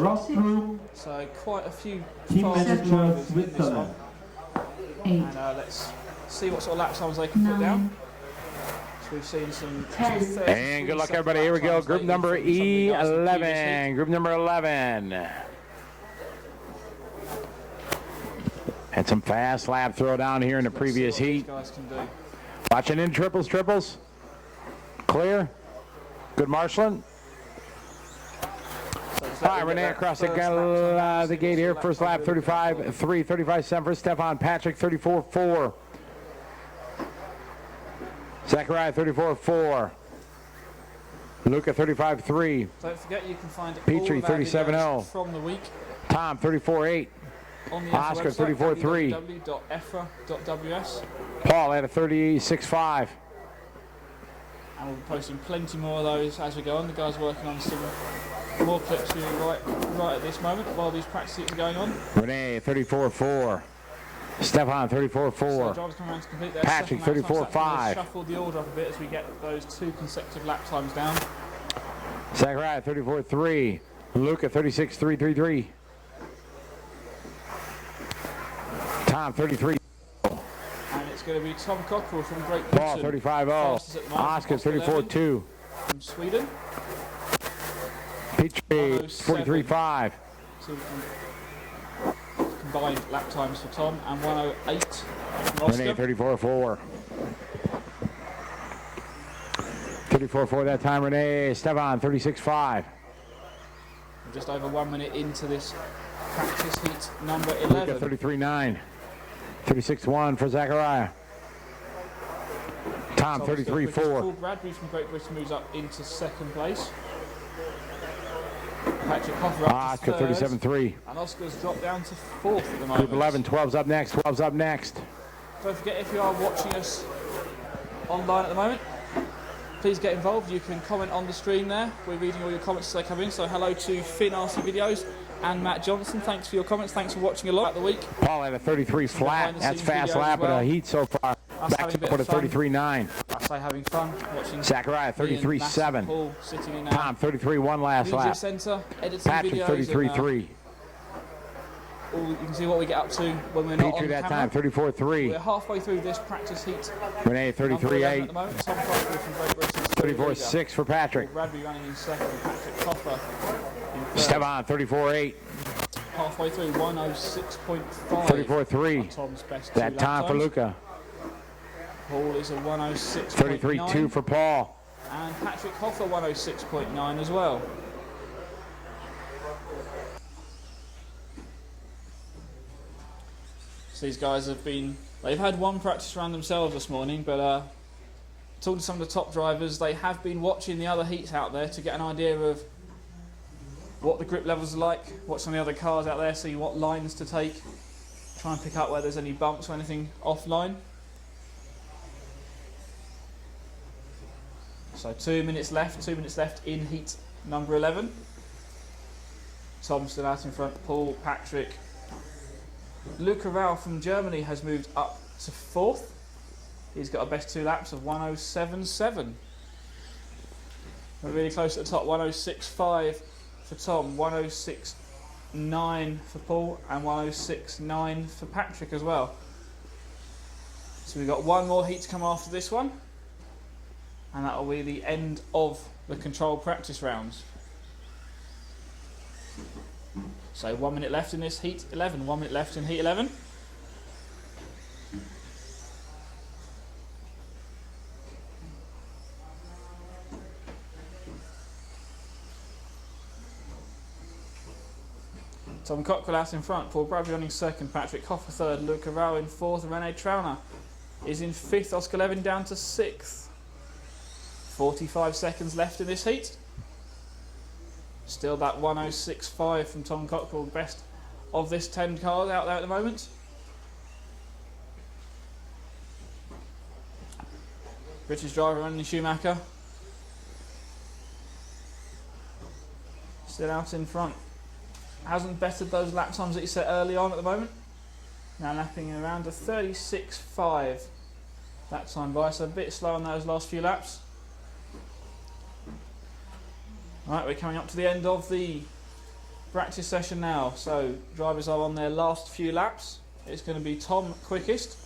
So quite a few fast drivers in this one. And let's see what sort of lap times they can put down. So we've seen some and good luck everybody. Here we go. Group number 11. Group number 11. Had some fast lap throwdown here in the previous heat. Watching in triples. Clear. Good marshalling. All right, Renee across the gate here. First lap, 35-3, 35-7 for Stefan. Patrick, 34-4. Zachariah, 34-4. Luca, 35-3. Don't forget you can find Petrie, 37-0. From the week. Tom, 34-8. On the Oscar, website, 34-3. www.efra.ws. Paul at a 36-5. And we'll be posting plenty more of those as we go on. The guys are working on some more clips here right at this moment while these practice heats are going on. Renee, 34-4. Stefan, 34-4. So drivers come around to complete their Patrick, second lap time, so 34-5. shuffle the order up a bit as we get those 2 consecutive lap times down. Zachariah, 34-3. Luca, 36-3-3-3. Tom, 33. And it's going to be Tom Cockrell from Great Paul, Britain. 35-0. Oscar, 34-2. From Sweden. Petrie, 43-5. Combined lap times for Tom, and 1:08 from Oscar. Renee, 34-4. 34-4 that time, Renee. Stefan, 36-5. Just over 1 minute into this practice heat number Luca, 11. 33-9. 36-1 for Zachariah. Tom, 33-4. Paul Bradbury from Great Britain moves up into second place. Patrick Hoffer up Oscar, to third. 37-3. And Oscar's dropped down to fourth at the moment. Group 11, 12's up next. 12's up next. Don't forget, if you are watching us online at the moment, please get involved. You can comment on the stream there. We're reading all your comments as they come in. So hello to Finn RC Videos and Matt Johnson. Thanks for your comments. Thanks for watching along the week. Paul at a 33 flat. That's fast lap at a heat so far. Back up with a 33-9. I say having fun watching. Zachariah 33-7. Paul sitting in Tom 33-1 last lap. Center, Patrick 33-3. You can see what we get up to when we're not Petrie on that camera. time 34-3. We're halfway through this practice heat. Renee 33-8. At the moment. Tom Cockrell from Great Britain. 34-6 for Patrick. Bradbury running in second. Patrick Hoffer in third. Stefan 34-8. Halfway through 106.5. 34-3. Tom's best That time for Luca. Paul is a 106.9. 33-2 for Paul. And Patrick Hoffer 106.9 as well. So these guys they've had one practice round themselves this morning, but talking to some of the top drivers, they have been watching the other heats out there to get an idea of what the grip levels are like, watch some of the other cars out there, see what lines to take, try and pick up where there's any bumps or anything offline. So 2 minutes left in heat number 11. Tom still out in front, Paul, Patrick. Luca Rau from Germany has moved up to fourth. He's got a best 2 laps of 107.7. We're really close at the top, 106.5 for Tom, 106.9 for Paul, and 106.9 for Patrick as well. So we've got one more heat to come after this one, and that will be the end of the control practice rounds. So 1 minute left in this heat 11, 1 minute left in heat 11. Tom Cockrell out in front, Paul Bradbury running second, Patrick Hoffer third, Luca Rao in fourth, Rene Trauner is in fifth, Oscar Levin down to sixth. 45 seconds left in this heat. Still that 1:06.5 from Tom Cockrell, best of this 10 cars out there at the moment. British driver Andy Schumacher still out in front. Hasn't bettered those lap times that he set early on at the moment. Now lapping around a 36.5 lap time by, so a bit slow on those last few laps. Right, we're coming up to the end of the practice session now. So drivers are on their last few laps. It's going to be Tom quickest,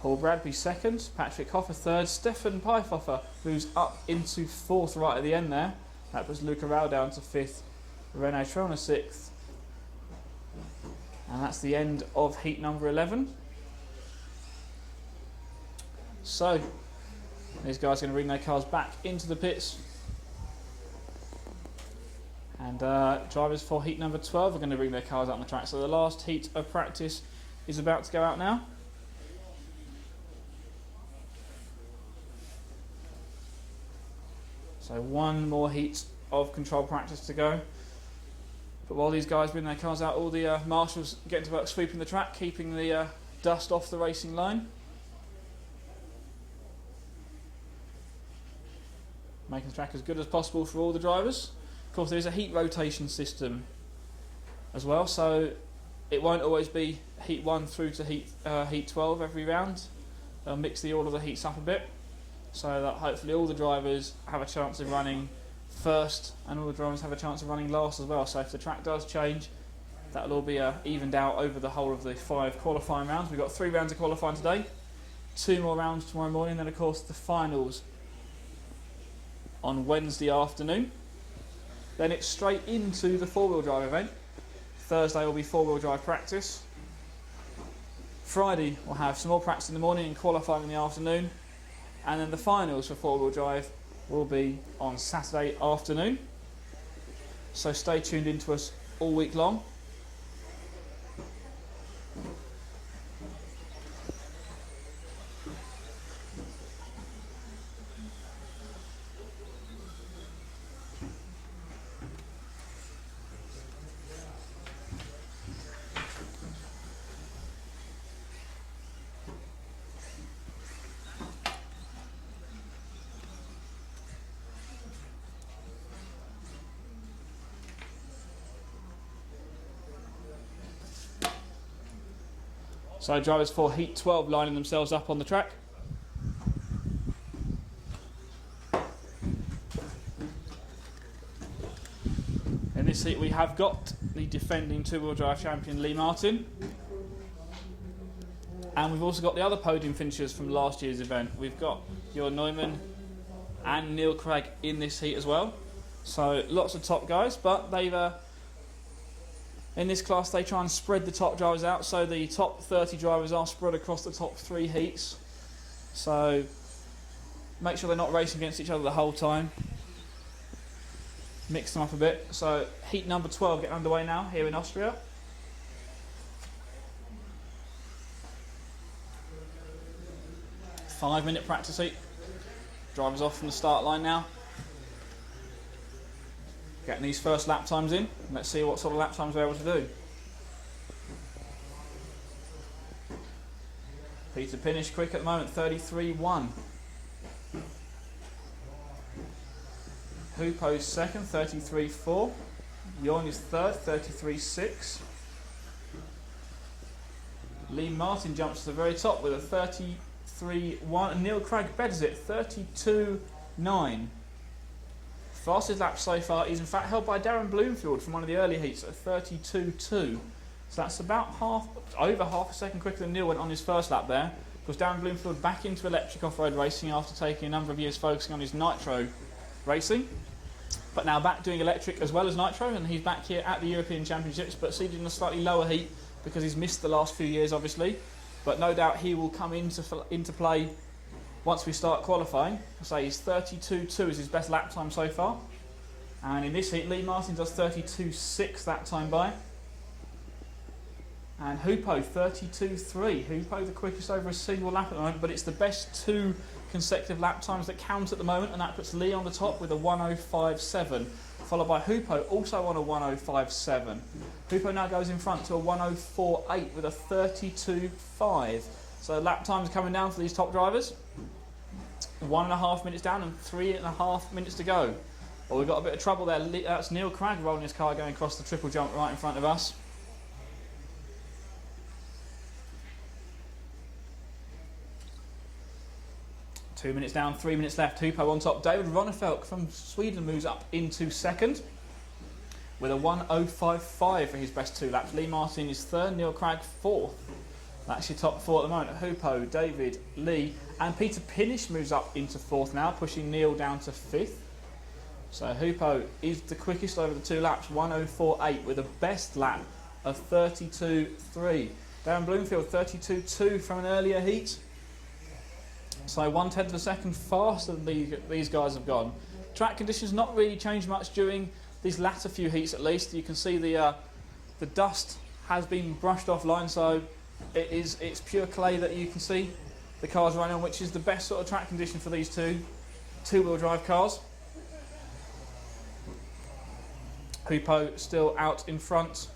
Paul Bradbury second, Patrick Hoffer third, Stefan Pfeiffer moves up into fourth right at the end there. That puts Luca Rao down to fifth, Rene Trauner sixth. And that's the end of heat number 11. So these guys are going to bring their cars back into the pits. And drivers for heat number 12 are going to bring their cars out on the track. So the last heat of practice is about to go out now. So one more heat of control practice to go. But while these guys bring their cars out, all the marshals getting to work sweeping the track, keeping the dust off the racing line. Making the track as good as possible for all the drivers. Of course, there is a heat rotation system as well, so it won't always be heat 1 through to heat 12 every round. They'll mix the order of the heats up a bit, so that hopefully all the drivers have a chance of running first and all the drivers have a chance of running last as well. So if the track does change, that'll all be evened out over the whole of the 5 qualifying rounds. We've got 3 rounds of qualifying today, 2 more rounds tomorrow morning, then of course the finals on Wednesday afternoon. Then it's straight into the 4-wheel drive event. Thursday will be 4-wheel drive practice. Friday we'll have some more practice in the morning and qualifying in the afternoon. And then the finals for 4-wheel drive will be on Saturday afternoon. So stay tuned into us all week long. So drivers for heat 12 lining themselves up on the track. In this heat we have got the defending 2-wheel drive champion Lee Martin. And we've also got the other podium finishers from last year's event. We've got Johan Neumann and Neil Craig in this heat as well. So lots of top guys, but they've in this class they try and spread the top drivers out, so the top 30 drivers are spread across the top 3 heats. So make sure they're not racing against each other the whole time. Mix them up a bit. So heat number 12 getting underway now here in Austria. Five-minute practice heat. Drivers off from the start line now. Getting these first lap times in. Let's see what sort of lap times we're able to do. Peter Pinish quick at the moment, 33.1. Hupo's second, 33.4. Jorn is third, 33.6. Lee Martin jumps to the very top with a 33.1. And Neil Craig betters it, 32.9. Fastest lap so far is in fact held by Darren Bloomfield from one of the early heats at 32.2. So that's about over half a second quicker than Neil went on his first lap there. Because Darren Bloomfield back into electric off-road racing after taking a number of years focusing on his nitro racing. But now back doing electric as well as nitro, and he's back here at the European Championships, but seated in a slightly lower heat because he's missed the last few years obviously. But no doubt he will come into play once we start qualifying. I say he's 32.2 is his best lap time so far. And in this heat, Lee Martin does 32.6 that time by. And Hupo 32.3. Hupo the quickest over a single lap at the moment, but it's the best 2 consecutive lap times that count at the moment, and that puts Lee on the top with a 1:05.7, followed by Hupo also on a 1:05.7. Hupo now goes in front to a 1:04.8 with a 32.5. So lap times coming down for these top drivers. 1.5 minutes down and 3.5 minutes to go. Well, we've got a bit of trouble there. That's Neil Cragg rolling his car going across the triple jump right in front of us. Two minutes down, 3 minutes left. Hupo on top. David Ronnefeldt from Sweden moves up into second with a 1:05.5 for his best 2 laps. Lee Martin is third, Neil Cragg fourth. That's your top 4 at the moment. Hupo, David, Lee, and Peter Pinish moves up into fourth now, pushing Neil down to fifth. So Hupo is the quickest over the 2 laps, 1:04.8 with a best lap of 32.3. Darren Bloomfield, 32.2 from an earlier heat. So 1/10 of a second faster than these guys have gone. Track conditions not really changed much during these latter few heats at least. You can see the dust has been brushed offline, so it's pure clay that you can see the cars running on, which is the best sort of track condition for these two-wheel drive cars. Hupo still out in front.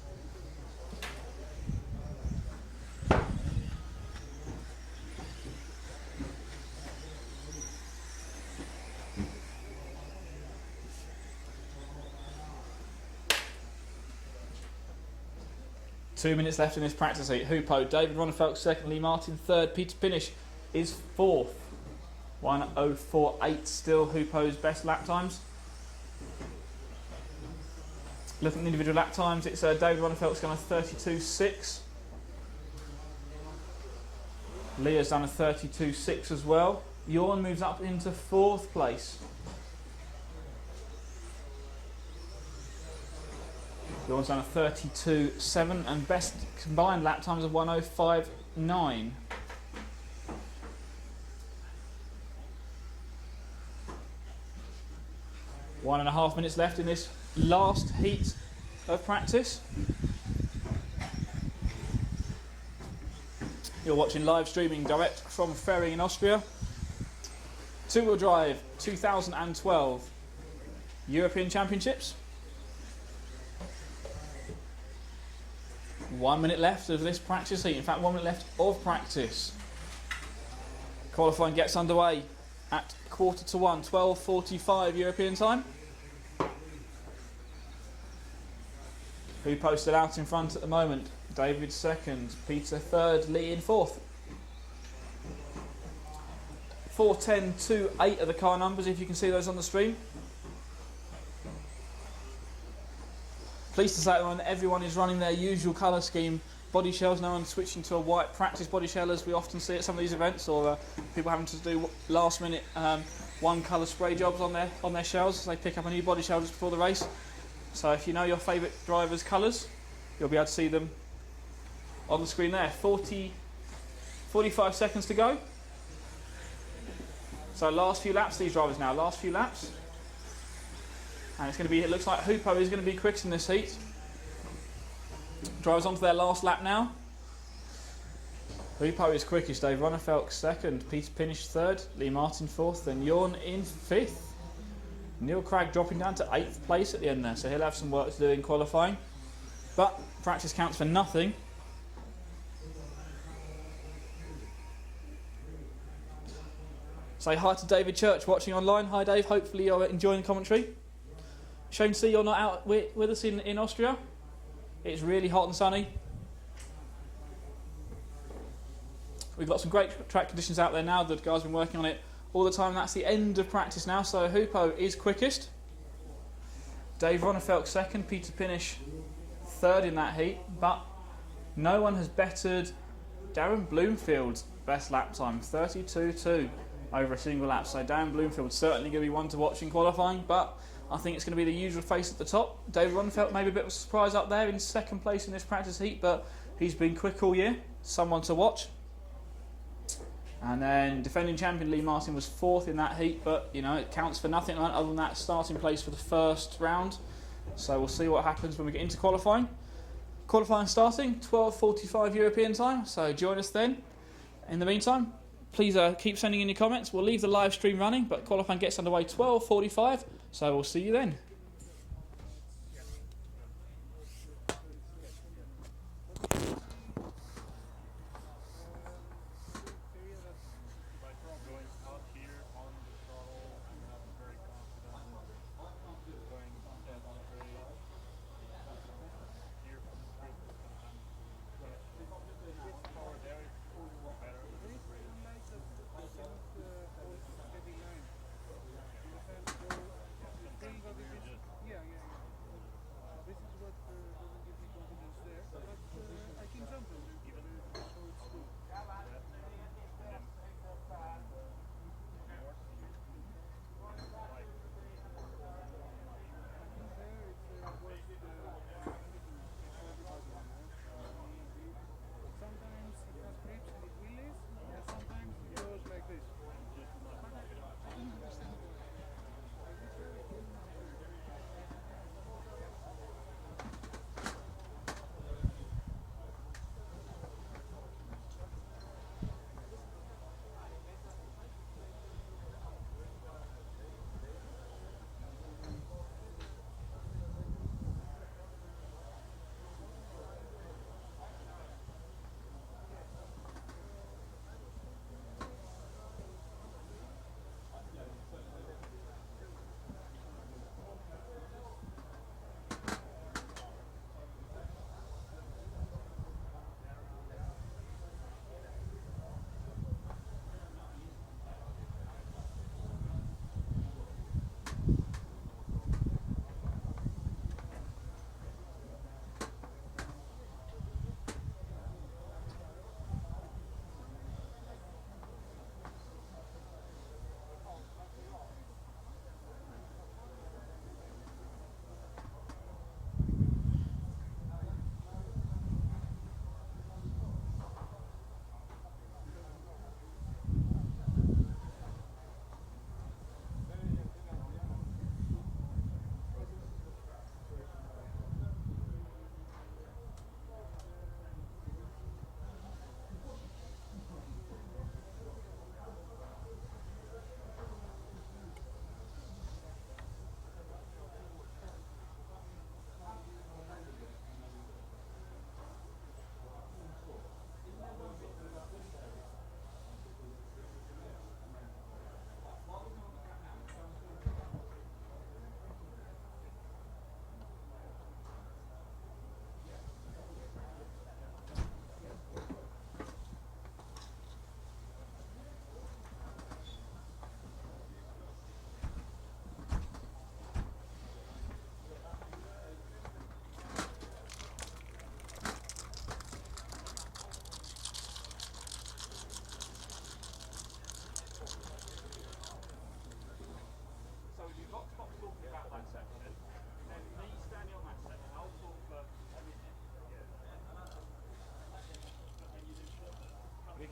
Two minutes left in this practice heat. Hupo, David Ronnefeldt second, Lee Martin third, Peter Pinish is fourth. 1:04.8 still Hupo's best lap times. Looking at the individual lap times, it's David Ronnefeldt's gone a 32.6. Leah's done a 32.6 as well. Jorn moves up into fourth place. Jorn's done a 32.7 and best combined lap times of 1:05.9. One and a half minutes left in this last heat of practice. You're watching live streaming direct from Fehring in Austria. Two-wheel drive 2012 European Championships. 1 minute left of this practice heat. In fact, 1 minute left of practice. Qualifying gets underway at 1:45, 12:45 European time. Hupo still out in front at the moment. David second, Peter third, Lee in fourth. 4:10.28 are the car numbers, if you can see those on the stream. Pleased to say at the moment everyone is running their usual colour scheme. Body shells, no one's switching to a white practice body shell as we often see at some of these events, or people having to do last minute one colour spray jobs on their shells. They pick up a new body shell just before the race. So if you know your favourite drivers' colours, you'll be able to see them on the screen there. 45 seconds to go. So last few laps, these drivers now, last few laps. And it's going to be, it looks like Hupo is going to be quickest in this heat. Drivers onto their last lap now. Hupo is quickest, Dave Ronnefeldt second, Peter Pinish third, Lee Martin fourth, then Jorn in fifth. Neil Cragg dropping down to 8th place at the end there, so he'll have some work to do in qualifying. But practice counts for nothing. Say hi to David Church watching online. Hi Dave, hopefully you're enjoying the commentary. Shame to see you're not out with us in Austria. It's really hot and sunny. We've got some great track conditions out there now. The guys have been working on it all the time. That's the end of practice now, so Hupo is quickest. Dave Ronnefeldt second, Peter Pinish third in that heat, but no one has bettered Darren Bloomfield's best lap time, 32.2 over a single lap. So Darren Bloomfield certainly going to be one to watch in qualifying, but I think it's going to be the usual face at the top. David Ronnefeldt maybe a bit of a surprise up there in second place in this practice heat, but he's been quick all year. Someone to watch. And then defending champion Lee Martin was 4th in that heat, but you know, it counts for nothing other than that starting place for the first round. So we'll see what happens when we get into qualifying. Qualifying starting 12:45 European time, so join us then. In the meantime, please keep sending in your comments. We'll leave the live stream running, but qualifying gets underway 12:45, so we'll see you then. Going out here on the throttle, I'm not very confident. Going dead straight. Here from the grid, sometimes power there is better. This is what doesn't give me confidence there, but I can jump it, so it's good. Sometimes it has grips and it wheelies, and sometimes it goes like this. I don't understand why.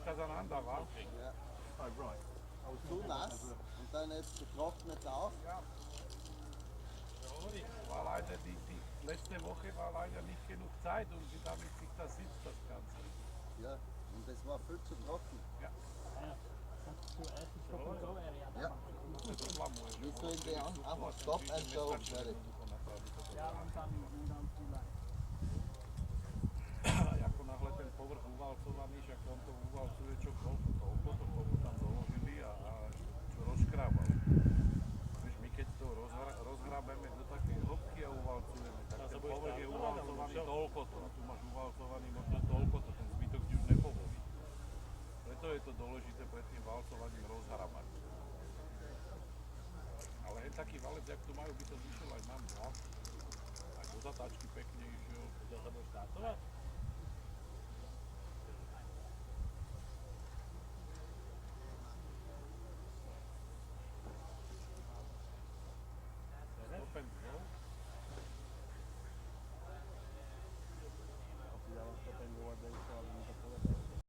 Auseinander, wa? Ja. Oh, right. Zu nass und dann jetzt getrocknet auf. War leider letzte Woche war leider nicht genug Zeit, um damit sich das sitzt, das Ganze. Ja, und das war viel zu trocken. Ja. Ja. Willst du in die einfach Stop and Go fertig? Ako náhle ten povrch uvalcovaný, že on to uvalcuje čo koľko, to tam doložili a čo rozkrával. Víš, my keď to rozhrabeme do takej hĺbky a uvalcujeme, tak ten povrch je uvalcovaný toľkoto a tu máš uvalcovaný možno toľkoto, ten zbytok ti už nepovolí. Preto je to dôležité pred tým valcovaním rozhrabať. Ale je taký valec, jak tu majú, by to vyšiel aj nám, no? Aj do zatáčky pekne išiel. To sa bude štartovať?